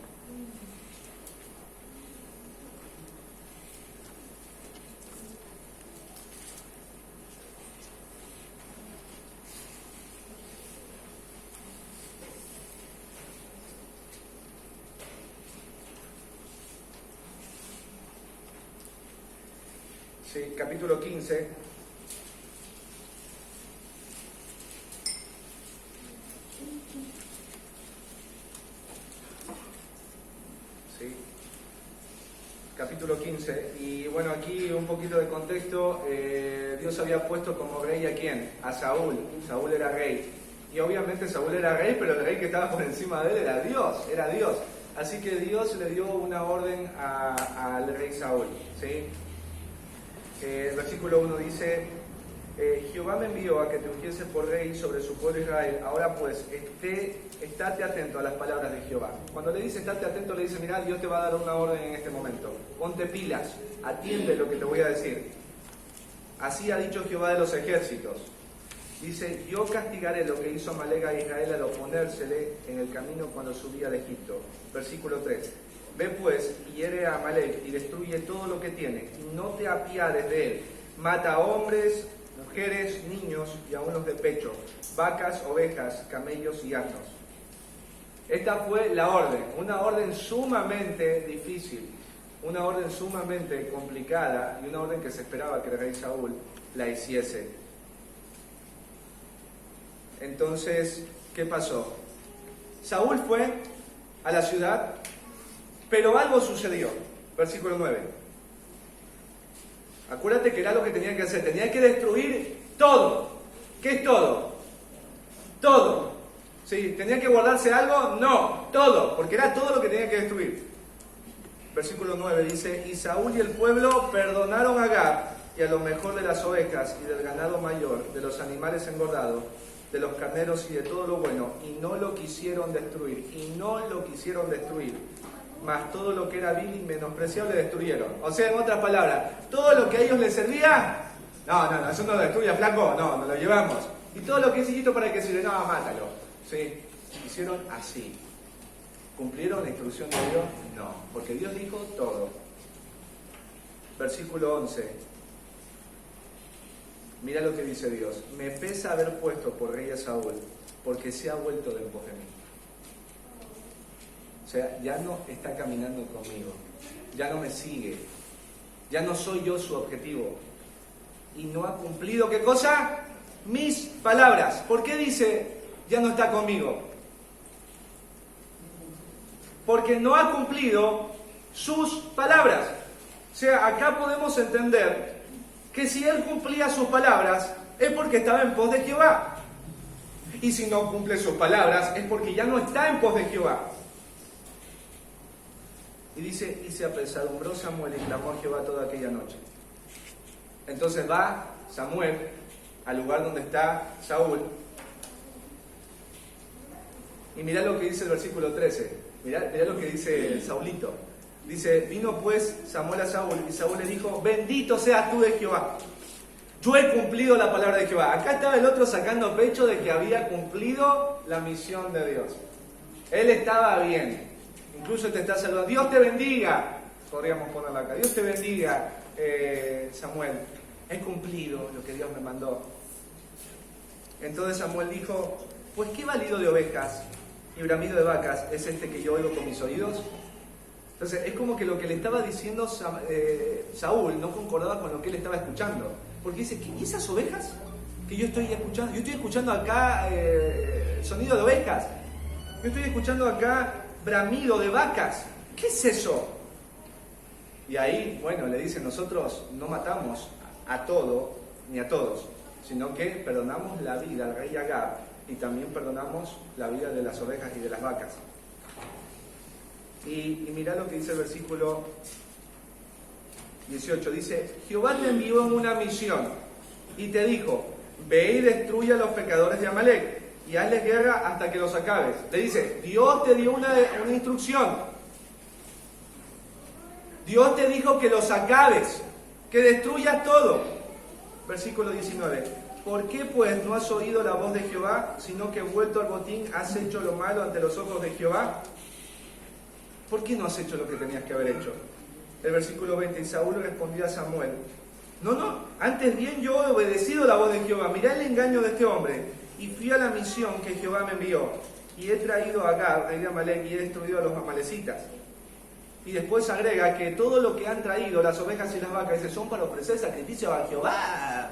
Speaker 1: Sí, capítulo 15. Sí, capítulo 15. Y bueno, aquí un poquito de contexto. Dios había puesto como rey ¿a quién? A Saúl. Saúl era rey. Y obviamente Saúl era rey, pero el rey que estaba por encima de él era Dios. Así que Dios le dio una orden al rey Saúl, ¿sí? El versículo 1 dice: Jehová me envió a que te ungiese por rey sobre su pueblo Israel. Ahora pues, estate atento a las palabras de Jehová. Cuando le dice estate atento, le dice: mira, Dios te va a dar una orden en este momento. Ponte pilas, atiende lo que te voy a decir. Así ha dicho Jehová de los ejércitos. Dice: yo castigaré lo que hizo Amalek a Israel al oponérsele en el camino cuando subía de Egipto. Versículo 3. Ve pues y hiere a Amalek y destruye todo lo que tiene, y no te apiades de él. Mata a hombres, mujeres, niños y aun los de pecho, vacas, ovejas, camellos y asnos. Esta fue la orden, una orden sumamente difícil, una orden sumamente complicada y una orden que se esperaba que el rey Saúl la hiciese. Entonces, ¿qué pasó? Saúl fue a la ciudad, pero algo sucedió. Versículo 9. Acuérdate que era lo que tenía que hacer. Tenía que destruir todo. ¿Qué es todo? Todo. ¿Sí? ¿Tenía que guardarse algo? No, todo. Porque era todo lo que tenía que destruir. Versículo 9 dice: y Saúl y el pueblo perdonaron a Gad y a lo mejor de las ovejas y del ganado mayor, de los animales engordados, de los carneros y de todo lo bueno, y no lo quisieron destruir. Mas todo lo que era vil y menospreciable destruyeron. O sea, en otras palabras, todo lo que a ellos les servía, no, eso no lo destruya, flaco, no, nos lo llevamos. ¿Y todo lo que es hijito para que sirve? No, mátalo. ¿Sí? Hicieron así. ¿Cumplieron la instrucción de Dios? No, porque Dios dijo todo. Versículo 11. Mira lo que dice Dios. Me pesa haber puesto por rey a Saúl, porque se ha vuelto de en pos de mí. O sea, ya no está caminando conmigo, ya no me sigue, ya no soy yo su objetivo. Y no ha cumplido, ¿qué cosa? Mis palabras. ¿Por qué dice, ya no está conmigo? Porque no ha cumplido sus palabras. O sea, acá podemos entender que si él cumplía sus palabras, es porque estaba en pos de Jehová. Y si no cumple sus palabras, es porque ya no está en pos de Jehová. Y dice, y se apesadumbró Samuel y clamó a Jehová toda aquella noche. Entonces va Samuel al lugar donde está Saúl. Y mirá lo que dice el versículo 13. Mirá lo que dice Saulito. Dice, vino pues Samuel a Saúl y Saúl le dijo, bendito seas tú de Jehová. Yo he cumplido la palabra de Jehová. Acá estaba el otro sacando pecho de que había cumplido la misión de Dios. Él estaba bien. Incluso te está saludando. Dios te bendiga. Podríamos ponerla acá. Dios te bendiga, Samuel. He cumplido lo que Dios me mandó. Entonces Samuel dijo, pues qué balido de ovejas y bramido de vacas es este que yo oigo con mis oídos. Entonces es como que lo que le estaba diciendo Saúl no concordaba con lo que él estaba escuchando. Porque dice, ¿y esas ovejas que yo estoy escuchando? Yo estoy escuchando acá sonido de ovejas. Yo estoy escuchando acá bramido de vacas. ¿Qué es eso? Y ahí, bueno, le dicen, nosotros no matamos a todo, ni a todos, sino que perdonamos la vida al rey Agab y también perdonamos la vida de las ovejas y de las vacas. Y mirá lo que dice el versículo 18. Dice, Jehová te envió en una misión y te dijo, ve y destruye a los pecadores de Amalek y hazles guerra hasta que los acabes. Le dice, Dios te dio una instrucción. Dios te dijo que los acabes, que destruyas todo. Versículo 19. ¿Por qué pues no has oído la voz de Jehová, sino que vuelto al botín has hecho lo malo ante los ojos de Jehová? ¿Por qué no has hecho lo que tenías que haber hecho? El versículo 20. Y Saúl respondió a Samuel, no, antes bien yo he obedecido la voz de Jehová. Mirá el engaño de este hombre. Y fui a la misión que Jehová me envió. Y he traído a Agab, rey de Amalek, y he destruido a los amalecitas. Y después agrega que todo lo que han traído, las ovejas y las vacas, son para ofrecer sacrificio a Jehová,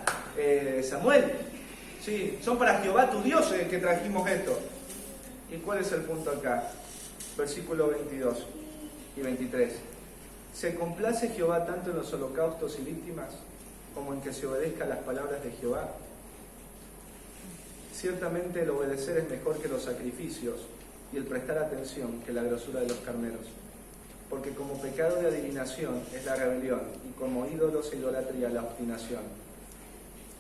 Speaker 1: Samuel. Sí, son para Jehová tu Dios que trajimos esto. ¿Y cuál es el punto acá? Versículo 22 y 23. ¿Se complace Jehová tanto en los holocaustos y víctimas como en que se obedezca las palabras de Jehová? Ciertamente el obedecer es mejor que los sacrificios y el prestar atención que la grosura de los carneros. Porque como pecado de adivinación es la rebelión y como ídolos e idolatría la obstinación.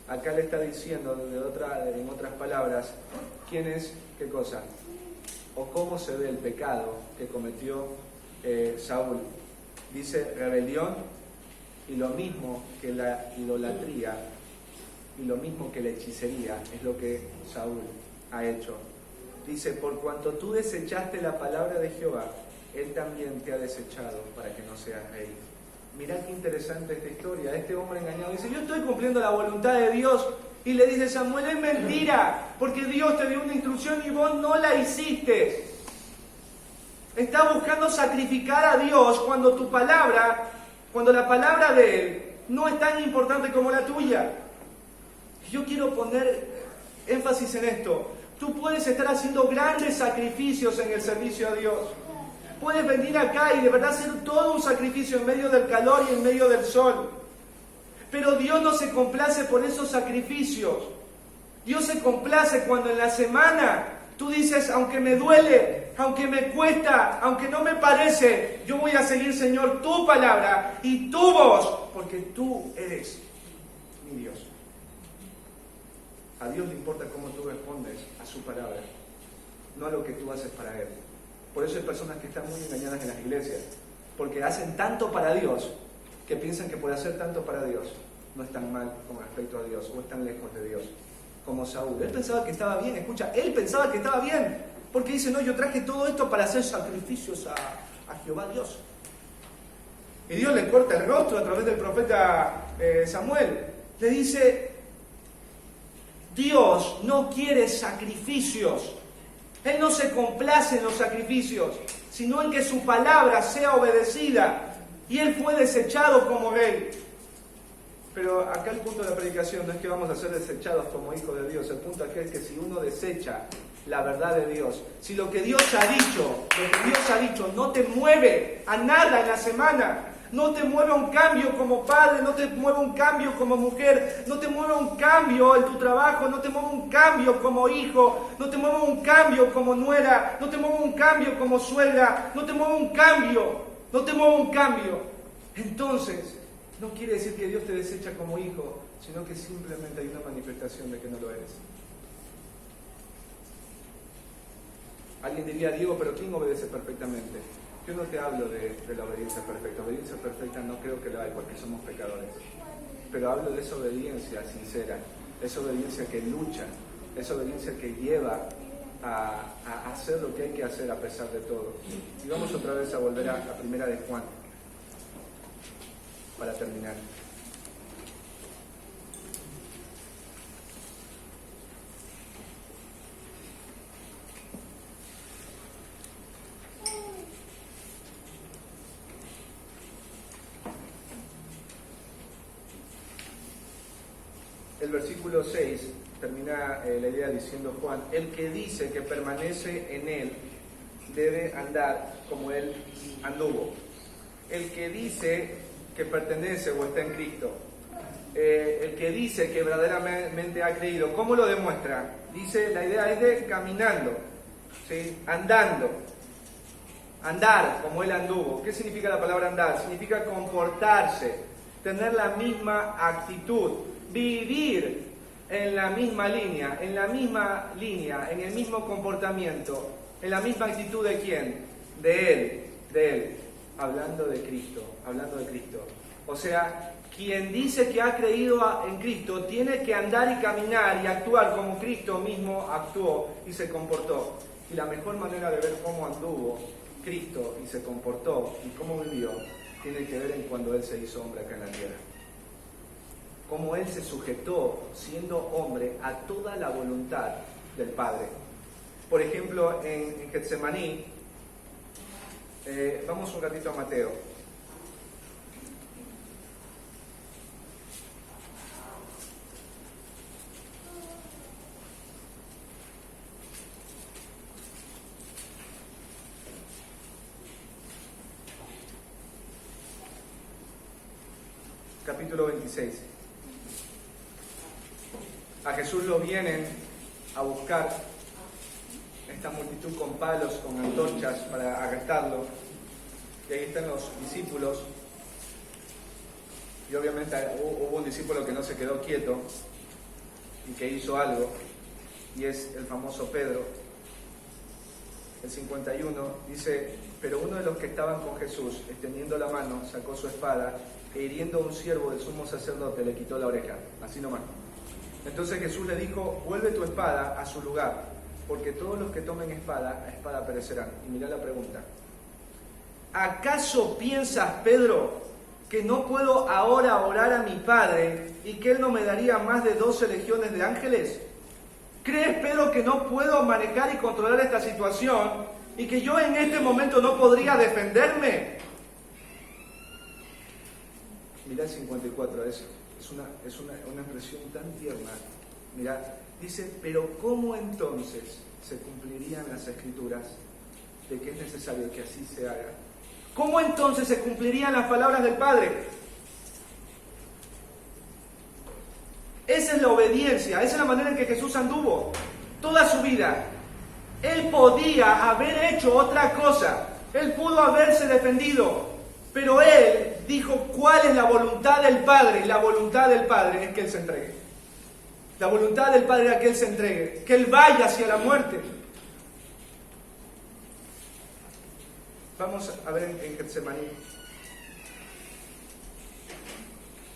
Speaker 1: Acá le está diciendo en otras palabras, ¿quién es qué cosa? O cómo se ve el pecado que cometió Saúl. Dice rebelión y lo mismo que la idolatría y lo mismo que la hechicería es lo que Saúl ha hecho. Dice, por cuanto tú desechaste la palabra de Jehová, Él también te ha desechado para que no seas rey. Mirá qué interesante esta historia. Este hombre engañado dice, yo estoy cumpliendo la voluntad de Dios. Y le dice Samuel, es mentira, porque Dios te dio una instrucción y vos no la hiciste. Está buscando sacrificar a Dios cuando la palabra de Él no es tan importante como la tuya. Yo quiero poner énfasis en esto. Tú puedes estar haciendo grandes sacrificios en el servicio a Dios. Puedes venir acá y de verdad hacer todo un sacrificio en medio del calor y en medio del sol. Pero Dios no se complace por esos sacrificios. Dios se complace cuando en la semana tú dices, aunque me duele, aunque me cuesta, aunque no me parece, yo voy a seguir, Señor, tu palabra y tu voz, porque tú eres mi Dios. A Dios le importa cómo tú respondes a su palabra, no a lo que tú haces para Él. Por eso hay personas que están muy engañadas en las iglesias, porque hacen tanto para Dios, que piensan que por hacer tanto para Dios, no están mal con respecto a Dios, o están lejos de Dios. como Saúl. Él pensaba que estaba bien, escucha, él pensaba que estaba bien, porque dice, no, yo traje todo esto para hacer sacrificios a Jehová Dios. Y Dios le corta el rostro a través del profeta Samuel. Le dice, Dios no quiere sacrificios. Él no se complace en los sacrificios, sino en que su palabra sea obedecida. Y él fue desechado como rey. Pero acá el punto de la predicación no es que vamos a ser desechados como hijos de Dios. El punto aquí es que si uno desecha la verdad de Dios, si lo que Dios ha dicho no te mueve a nada en la semana, no te mueve a un cambio como padre, no te mueve a un cambio como mujer, no te mueve a un cambio en tu trabajo, no te mueve a un cambio como hijo, no te mueve a un cambio como nuera, no te mueve a un cambio como suegra, no te mueve a un cambio, entonces no quiere decir que Dios te desecha como hijo, sino que simplemente hay una manifestación de que no lo eres. Alguien diría, Diego, pero ¿quién obedece perfectamente? Yo no te hablo de la obediencia perfecta. Obediencia perfecta no creo que la hay porque somos pecadores. Pero hablo de esa obediencia sincera, esa obediencia que lucha, esa obediencia que lleva a hacer lo que hay que hacer a pesar de todo. Y vamos otra vez a volver a la primera de Juan, para terminar. El versículo 6 termina la idea diciendo Juan, el que dice que permanece en él debe andar como él anduvo. El que dice que pertenece o está en Cristo, el que dice que verdaderamente ha creído, ¿cómo lo demuestra? Dice, la idea es de caminando, ¿sí? Andando, andar como él anduvo. ¿Qué significa la palabra andar? Significa comportarse, tener la misma actitud, vivir en la misma línea, en el mismo comportamiento, en la misma actitud de ¿quién? De él, hablando de Cristo. O sea, quien dice que ha creído en Cristo tiene que andar y caminar y actuar como Cristo mismo actuó y se comportó. Y la mejor manera de ver cómo anduvo Cristo y se comportó y cómo vivió tiene que ver en cuando Él se hizo hombre acá en la tierra. Cómo Él se sujetó, siendo hombre, a toda la voluntad del Padre. Por ejemplo, en Getsemaní, vamos un ratito a Mateo. Capítulo 26. A Jesús lo vienen a buscar esta multitud con palos, con antorchas para arrestarlo. Y ahí están los discípulos. Y obviamente hubo un discípulo que no se quedó quieto y que hizo algo. Y es el famoso Pedro. El 51 dice, pero uno de los que estaban con Jesús, extendiendo la mano, sacó su espada e hiriendo a un siervo del sumo sacerdote le quitó la oreja. Así nomás. Entonces Jesús le dijo, vuelve tu espada a su lugar, porque todos los que tomen espada, a espada perecerán. Y mirá la pregunta. ¿Acaso piensas, Pedro, que no puedo ahora orar a mi Padre y que Él no me daría más de 12 legiones de ángeles? ¿Crees, Pedro, que no puedo manejar y controlar esta situación y que yo en este momento no podría defenderme? Mirá el 54, es una expresión tan tierna. Mirá, dice, pero ¿cómo entonces se cumplirían las Escrituras de que es necesario que así se haga? ¿Cómo entonces se cumplirían las palabras del Padre? Esa es la obediencia, esa es la manera en que Jesús anduvo toda su vida. Él podía haber hecho otra cosa, Él pudo haberse defendido, pero Él dijo cuál es la voluntad del Padre, y la voluntad del Padre es que Él se entregue. La voluntad del Padre es que Él se entregue, que Él vaya hacia la muerte. Vamos a ver en Getsemaní.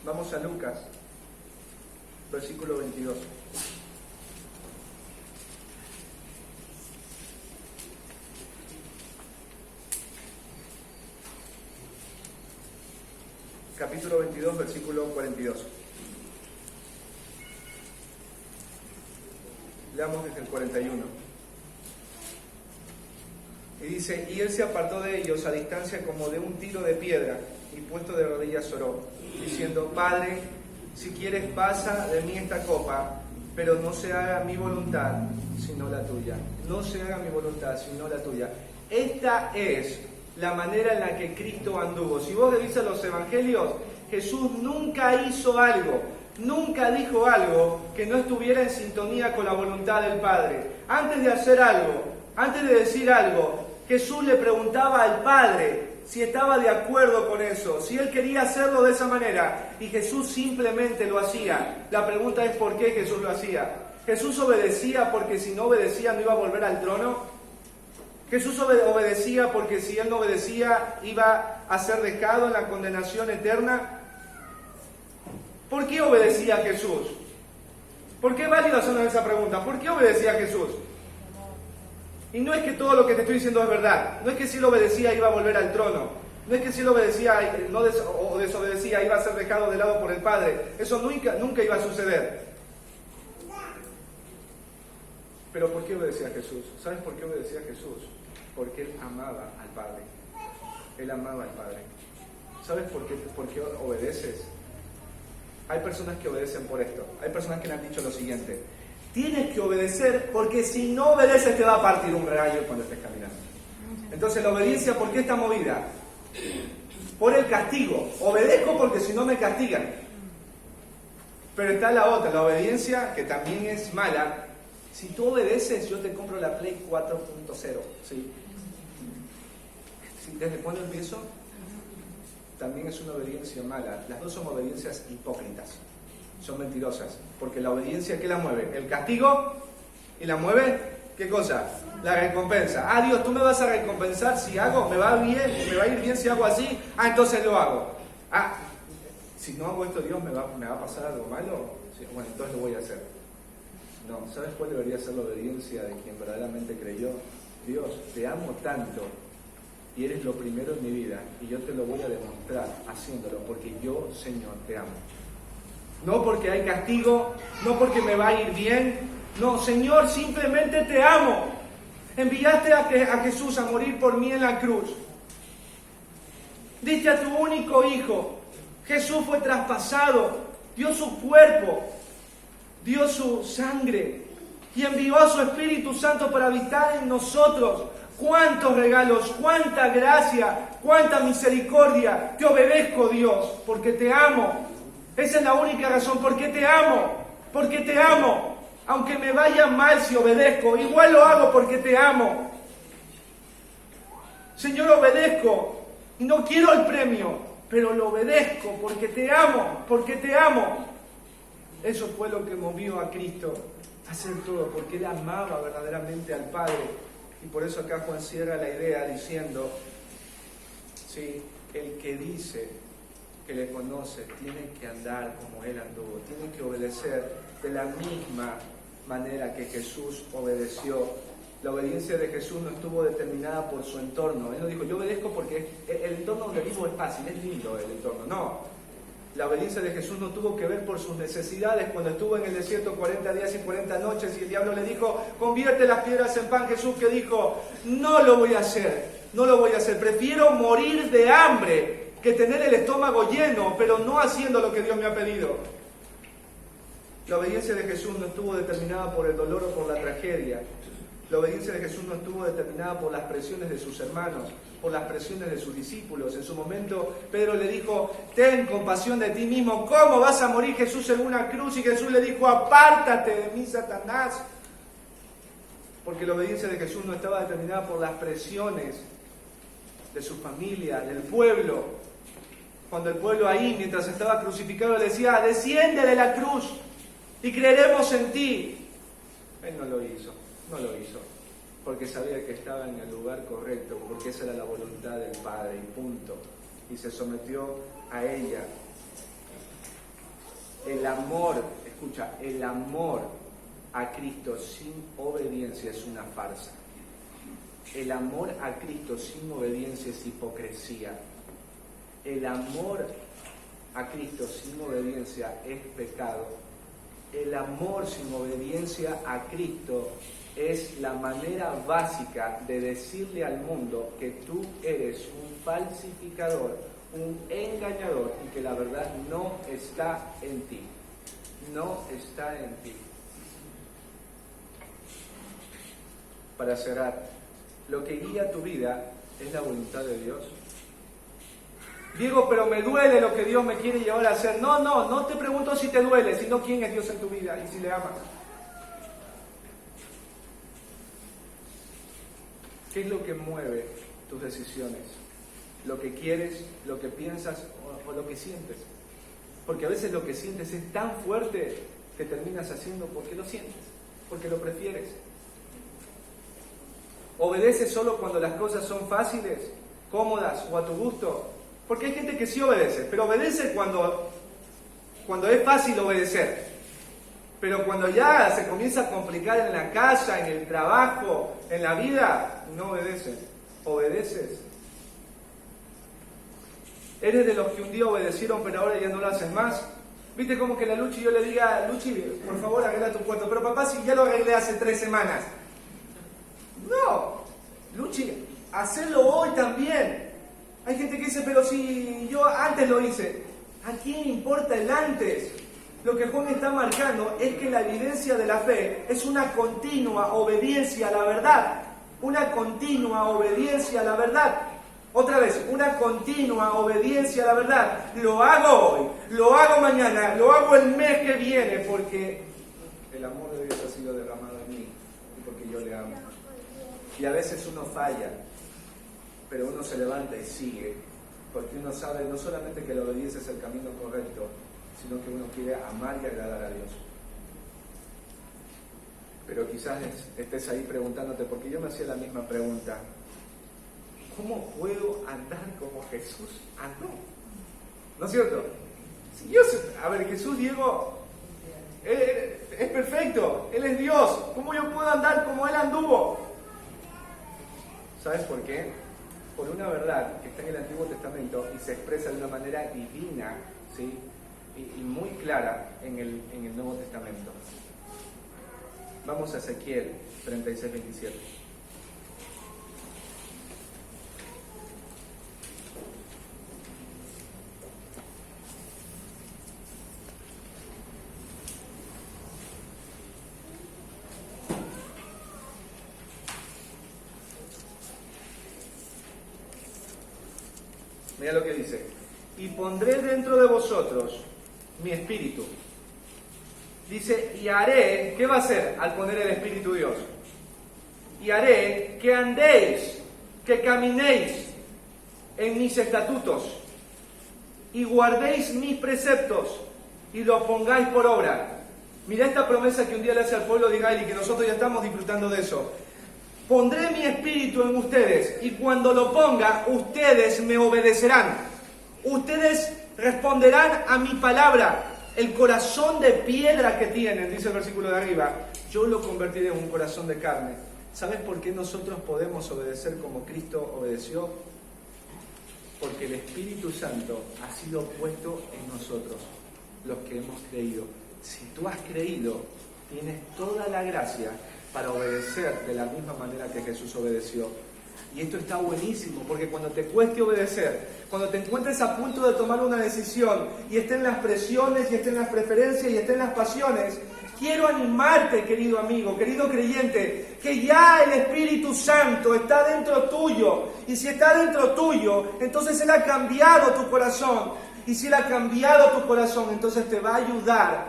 Speaker 1: Vamos a Lucas, versículo 22. capítulo 22, versículo 42. Leamos desde el 41. Y dice, y él se apartó de ellos a distancia como de un tiro de piedra, y puesto de rodillas oró, diciendo, Padre, si quieres pasa de mí esta copa, pero no se haga mi voluntad, sino la tuya. No se haga mi voluntad, sino la tuya. Esta es la manera en la que Cristo anduvo. Si vos revisas los evangelios, Jesús nunca hizo algo, nunca dijo algo que no estuviera en sintonía con la voluntad del Padre. Antes de hacer algo, antes de decir algo, Jesús le preguntaba al Padre si estaba de acuerdo con eso, si él quería hacerlo de esa manera, y Jesús simplemente lo hacía. La pregunta es ¿por qué Jesús lo hacía? ¿Jesús obedecía porque si no obedecía no iba a volver al trono? ¿Jesús obedecía porque si él no obedecía iba a ser dejado en la condenación eterna? ¿Por qué obedecía Jesús? ¿Por qué válido hacernos esa pregunta? ¿Por qué obedecía Jesús? Y no es que todo lo que te estoy diciendo es verdad. No es que si él obedecía iba a volver al trono. No es que si él obedecía o desobedecía iba a ser dejado de lado por el Padre. Eso nunca iba a suceder. Pero ¿por qué obedecía Jesús? ¿Sabes por qué obedecía Jesús? Porque él amaba al Padre. Él amaba al Padre. ¿Sabes por qué obedeces? Hay personas que obedecen por esto. Hay personas que le han dicho lo siguiente. Tienes que obedecer porque si no obedeces te va a partir un rayo cuando estés caminando. Entonces la obediencia, ¿por qué está movida? Por el castigo. Obedezco porque si no me castigan. Pero está la otra, la obediencia, que también es mala. Si tú obedeces, yo te compro la Play 4.0. ¿Sí? ¿Desde cuándo empiezo? También es una obediencia mala. Las dos son obediencias hipócritas. Son mentirosas. Porque la obediencia, ¿qué la mueve? El castigo. ¿Y la mueve? ¿Qué cosa? La recompensa. Ah, Dios, tú me vas a recompensar si hago, me va a ir bien si hago así. Ah, entonces lo hago. Ah, si no hago esto, Dios, ¿me va a pasar algo malo? Sí, bueno, entonces lo voy a hacer. No, ¿sabes cuál debería ser la obediencia de quien verdaderamente creyó? Dios, te amo tanto y eres lo primero en mi vida y yo te lo voy a demostrar haciéndolo porque yo, Señor, te amo. No porque hay castigo, no porque me va a ir bien, no, Señor, simplemente te amo. Enviaste a Jesús a morir por mí en la cruz. Diste a tu único hijo. Jesús fue traspasado, dio su cuerpo, dio su sangre y envió a su Espíritu Santo para habitar en nosotros. ¡Cuántos regalos! ¡Cuánta gracia! ¡Cuánta misericordia! Te obedezco, Dios, porque te amo. Esa es la única razón. ¿Por qué te amo? Porque te amo. Aunque me vaya mal si obedezco, igual lo hago porque te amo. Señor, obedezco y no quiero el premio, pero lo obedezco porque te amo, porque te amo. Eso fue lo que movió a Cristo a hacer todo, porque Él amaba verdaderamente al Padre. Y por eso acá Juan cierra la idea diciendo, sí, el que dice que le conoce tiene que andar como Él anduvo, tiene que obedecer de la misma manera que Jesús obedeció. La obediencia de Jesús no estuvo determinada por su entorno. Él no dijo, yo obedezco porque el entorno donde vivo es fácil, es lindo el entorno. No. La obediencia de Jesús no tuvo que ver por sus necesidades. Cuando estuvo en el desierto 40 días y 40 noches y el diablo le dijo, convierte las piedras en pan, Jesús que dijo, no lo voy a hacer, no lo voy a hacer. Prefiero morir de hambre que tener el estómago lleno, pero no haciendo lo que Dios me ha pedido. La obediencia de Jesús no estuvo determinada por el dolor o por la tragedia. La obediencia de Jesús no estuvo determinada por las presiones de sus hermanos, por las presiones de sus discípulos. En su momento Pedro le dijo, ten compasión de ti mismo, ¿cómo vas a morir Jesús en una cruz? Y Jesús le dijo, apártate de mí, Satanás. Porque la obediencia de Jesús no estaba determinada por las presiones de su familia, del pueblo. Cuando el pueblo ahí, mientras estaba crucificado, le decía, desciende de la cruz y creeremos en ti. Él no lo hizo. No lo hizo, porque sabía que estaba en el lugar correcto, porque esa era la voluntad del Padre, y punto. Y se sometió a ella. El amor, escucha, el amor a Cristo sin obediencia es una farsa. El amor a Cristo sin obediencia es hipocresía. El amor a Cristo sin obediencia es pecado. El amor sin obediencia a Cristo es la manera básica de decirle al mundo que tú eres un falsificador, un engañador y que la verdad no está en ti. No está en ti. Para cerrar, lo que guía tu vida es la voluntad de Dios. Diego, pero me duele lo que Dios me quiere llevar a hacer. No te pregunto si te duele, sino quién es Dios en tu vida y si le amas. ¿Qué es lo que mueve tus decisiones? ¿Lo que quieres, lo que piensas o lo que sientes? Porque a veces lo que sientes es tan fuerte que terminas haciendo porque lo sientes, porque lo prefieres. ¿Obedeces solo cuando las cosas son fáciles, cómodas o a tu gusto? Porque hay gente que sí obedece, pero obedece cuando es fácil obedecer. Pero cuando ya se comienza a complicar en la casa, en el trabajo, en la vida, no obedeces. ¿Obedeces? ¿Eres de los que un día obedecieron pero ahora ya no lo hacen más? ¿Viste como que la Luchi yo le diga, Luchi, por favor arregla tu cuarto? Pero papá, si ya lo arreglé hace 3 semanas. No, Luchi, hacelo hoy también. Hay gente que dice, pero si yo antes lo hice. ¿A quién importa el antes? Lo que Juan está marcando es que la evidencia de la fe es una continua obediencia a la verdad. Una continua obediencia a la verdad. Otra vez, una continua obediencia a la verdad. Lo hago hoy, lo hago mañana, lo hago el mes que viene, porque el amor de Dios ha sido derramado en mí y porque yo le amo. Y a veces uno falla, pero uno se levanta y sigue, porque uno sabe no solamente que la obediencia es el camino correcto, sino que uno quiere amar y agradar a Dios. Pero quizás estés ahí preguntándote, porque yo me hacía la misma pregunta: ¿cómo puedo andar como Jesús andó? ¿No es cierto? Si Jesús, Diego, es perfecto, Él es Dios. ¿Cómo yo puedo andar como Él anduvo? ¿Sabes por qué? Por una verdad que está en el Antiguo Testamento y se expresa de una manera divina, ¿sí? y muy clara en el Nuevo Testamento. Vamos a Ezequiel 36:27. Mira lo que dice: y pondré dentro de vosotros mi espíritu. Dice, y haré, ¿qué va a hacer al poner el Espíritu Dios? Y haré que andéis, que caminéis en mis estatutos, y guardéis mis preceptos, y los pongáis por obra. Mira esta promesa que un día le hace al pueblo de Israel y que nosotros ya estamos disfrutando de eso. Pondré mi espíritu en ustedes, y cuando lo ponga, ustedes me obedecerán. Ustedes responderán a mi palabra. El corazón de piedra que tienen, dice el versículo de arriba, yo lo convertiré en un corazón de carne. ¿Sabes por qué nosotros podemos obedecer como Cristo obedeció? Porque el Espíritu Santo ha sido puesto en nosotros, los que hemos creído. Si tú has creído, tienes toda la gracia para obedecer de la misma manera que Jesús obedeció. Y esto está buenísimo, porque cuando te cueste obedecer, cuando te encuentres a punto de tomar una decisión y estén las presiones, y estén las preferencias, y estén las pasiones, quiero animarte, querido amigo, querido creyente, que ya el Espíritu Santo está dentro tuyo. Y si está dentro tuyo, entonces Él ha cambiado tu corazón. Y si Él ha cambiado tu corazón, entonces te va a ayudar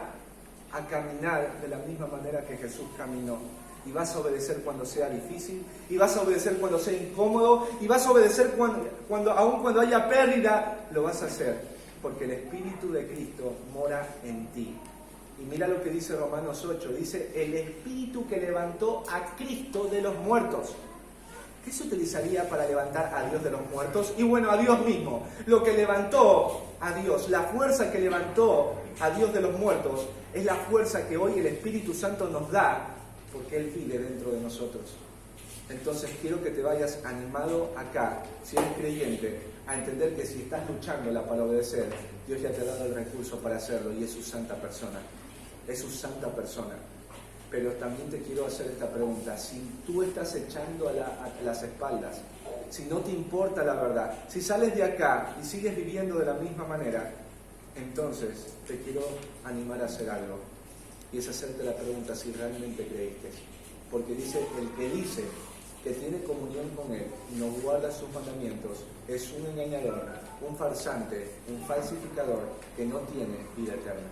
Speaker 1: a caminar de la misma manera que Jesús caminó. Y vas a obedecer cuando sea difícil, y vas a obedecer cuando sea incómodo, y vas a obedecer aun cuando haya pérdida, lo vas a hacer, porque el Espíritu de Cristo mora en ti. Y mira lo que dice Romanos 8, dice, el Espíritu que levantó a Cristo de los muertos. ¿Qué se utilizaría para levantar a Dios de los muertos? Y bueno, a Dios mismo. Lo que levantó a Dios, la fuerza que levantó a Dios de los muertos, es la fuerza que hoy el Espíritu Santo nos da, porque Él vive dentro de nosotros. Entonces quiero que te vayas animado acá, si eres creyente, a entender que si estás luchándole para obedecer, Dios ya te ha dado el recurso para hacerlo y es su santa persona. Es su santa persona. Pero también te quiero hacer esta pregunta. Si tú estás echando a las espaldas, si no te importa la verdad, si sales de acá y sigues viviendo de la misma manera, entonces te quiero animar a hacer algo. Y es hacerte la pregunta si realmente creíste. Porque dice, el que dice que tiene comunión con Él y no guarda sus mandamientos, es un engañador, un farsante, un falsificador que no tiene vida eterna.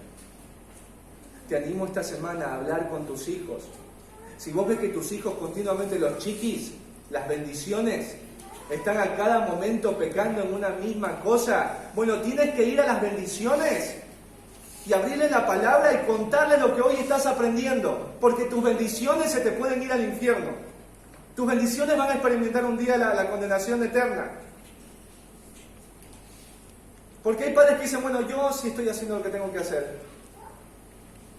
Speaker 1: Te animo esta semana a hablar con tus hijos. Si vos ves que tus hijos continuamente, los chiquis, las bendiciones, están a cada momento pecando en una misma cosa, bueno, tienes que ir a las bendiciones y abrirle la palabra y contarle lo que hoy estás aprendiendo, porque tus bendiciones se te pueden ir al infierno. Tus bendiciones van a experimentar un día la condenación eterna. Porque hay padres que dicen, bueno, yo sí estoy haciendo lo que tengo que hacer.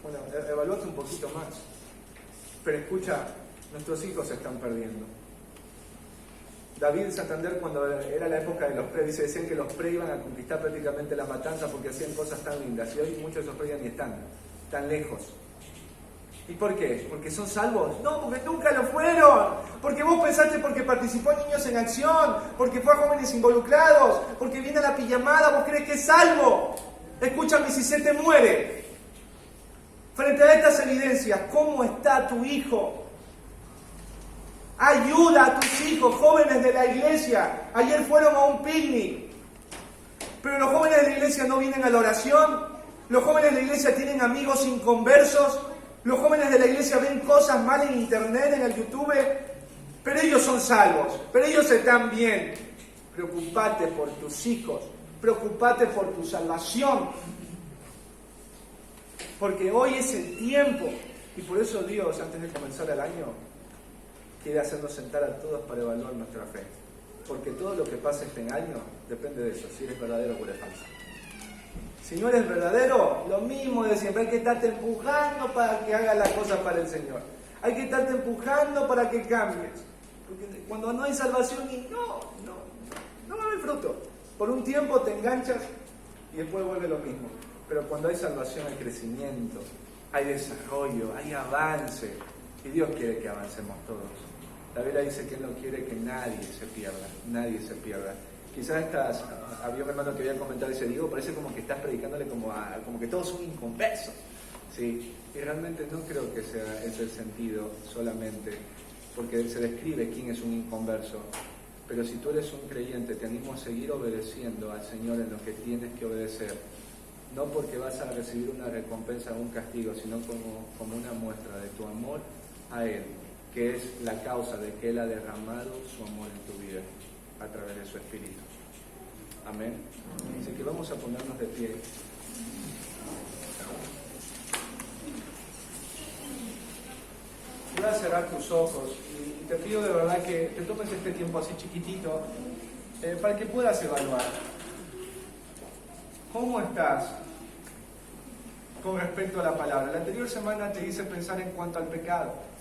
Speaker 1: Bueno, evalúate un poquito más. Pero escucha, nuestros hijos se están perdiendo. David Santander, cuando era la época de los pre, decían que los pre iban a conquistar prácticamente la matanza porque hacían cosas tan lindas. Y hoy muchos de esos pre ya ni están, tan lejos. ¿Y por qué? ¿Porque son salvos? No, porque nunca lo fueron. Porque vos pensaste porque participó en Niños en Acción, porque fue a jóvenes involucrados, porque viene a la pijamada, vos crees que es salvo. Escúchame, si se te muere, frente a estas evidencias, ¿cómo está tu hijo? Ayuda a tus hijos, jóvenes de la iglesia. Ayer fueron a un picnic, pero los jóvenes de la iglesia no vienen a la oración. Los jóvenes de la iglesia tienen amigos inconversos. Los jóvenes de la iglesia ven cosas mal en internet, en el YouTube, pero ellos son salvos, pero ellos están bien. Preocupate por tus hijos, preocupate por tu salvación, porque hoy es el tiempo, y por eso Dios, antes de comenzar el año, quiere hacernos sentar a todos para evaluar nuestra fe, porque todo lo que pasa este año depende de eso, si eres verdadero o eres falso. Si no eres verdadero, lo mismo de siempre, hay que estarte empujando para que hagas las cosas para el Señor. Hay que estarte empujando para que cambies. Porque cuando no hay salvación, no va a haber fruto. Por un tiempo te enganchas y después vuelve lo mismo. Pero cuando hay salvación, hay crecimiento, hay desarrollo, hay avance. Y Dios quiere que avancemos todos. La Biblia dice que Él no quiere que nadie se pierda, nadie se pierda. Quizás había un hermano que había comentado y dice, Diego, parece como que estás predicándole como que todos son inconversos. ¿Sí? Y realmente no creo que sea ese el sentido solamente, porque se describe quién es un inconverso. Pero si tú eres un creyente, te animo a seguir obedeciendo al Señor en lo que tienes que obedecer. No porque vas a recibir una recompensa o un castigo, sino como una muestra de tu amor a Él, que es la causa de que Él ha derramado su amor en tu vida a través de su Espíritu. Amén. Así que vamos a ponernos de pie. Voy a cerrar tus ojos y te pido de verdad que te tomes este tiempo así chiquitito para que puedas evaluar cómo estás con respecto a la palabra. La anterior semana te hice pensar en cuanto al pecado.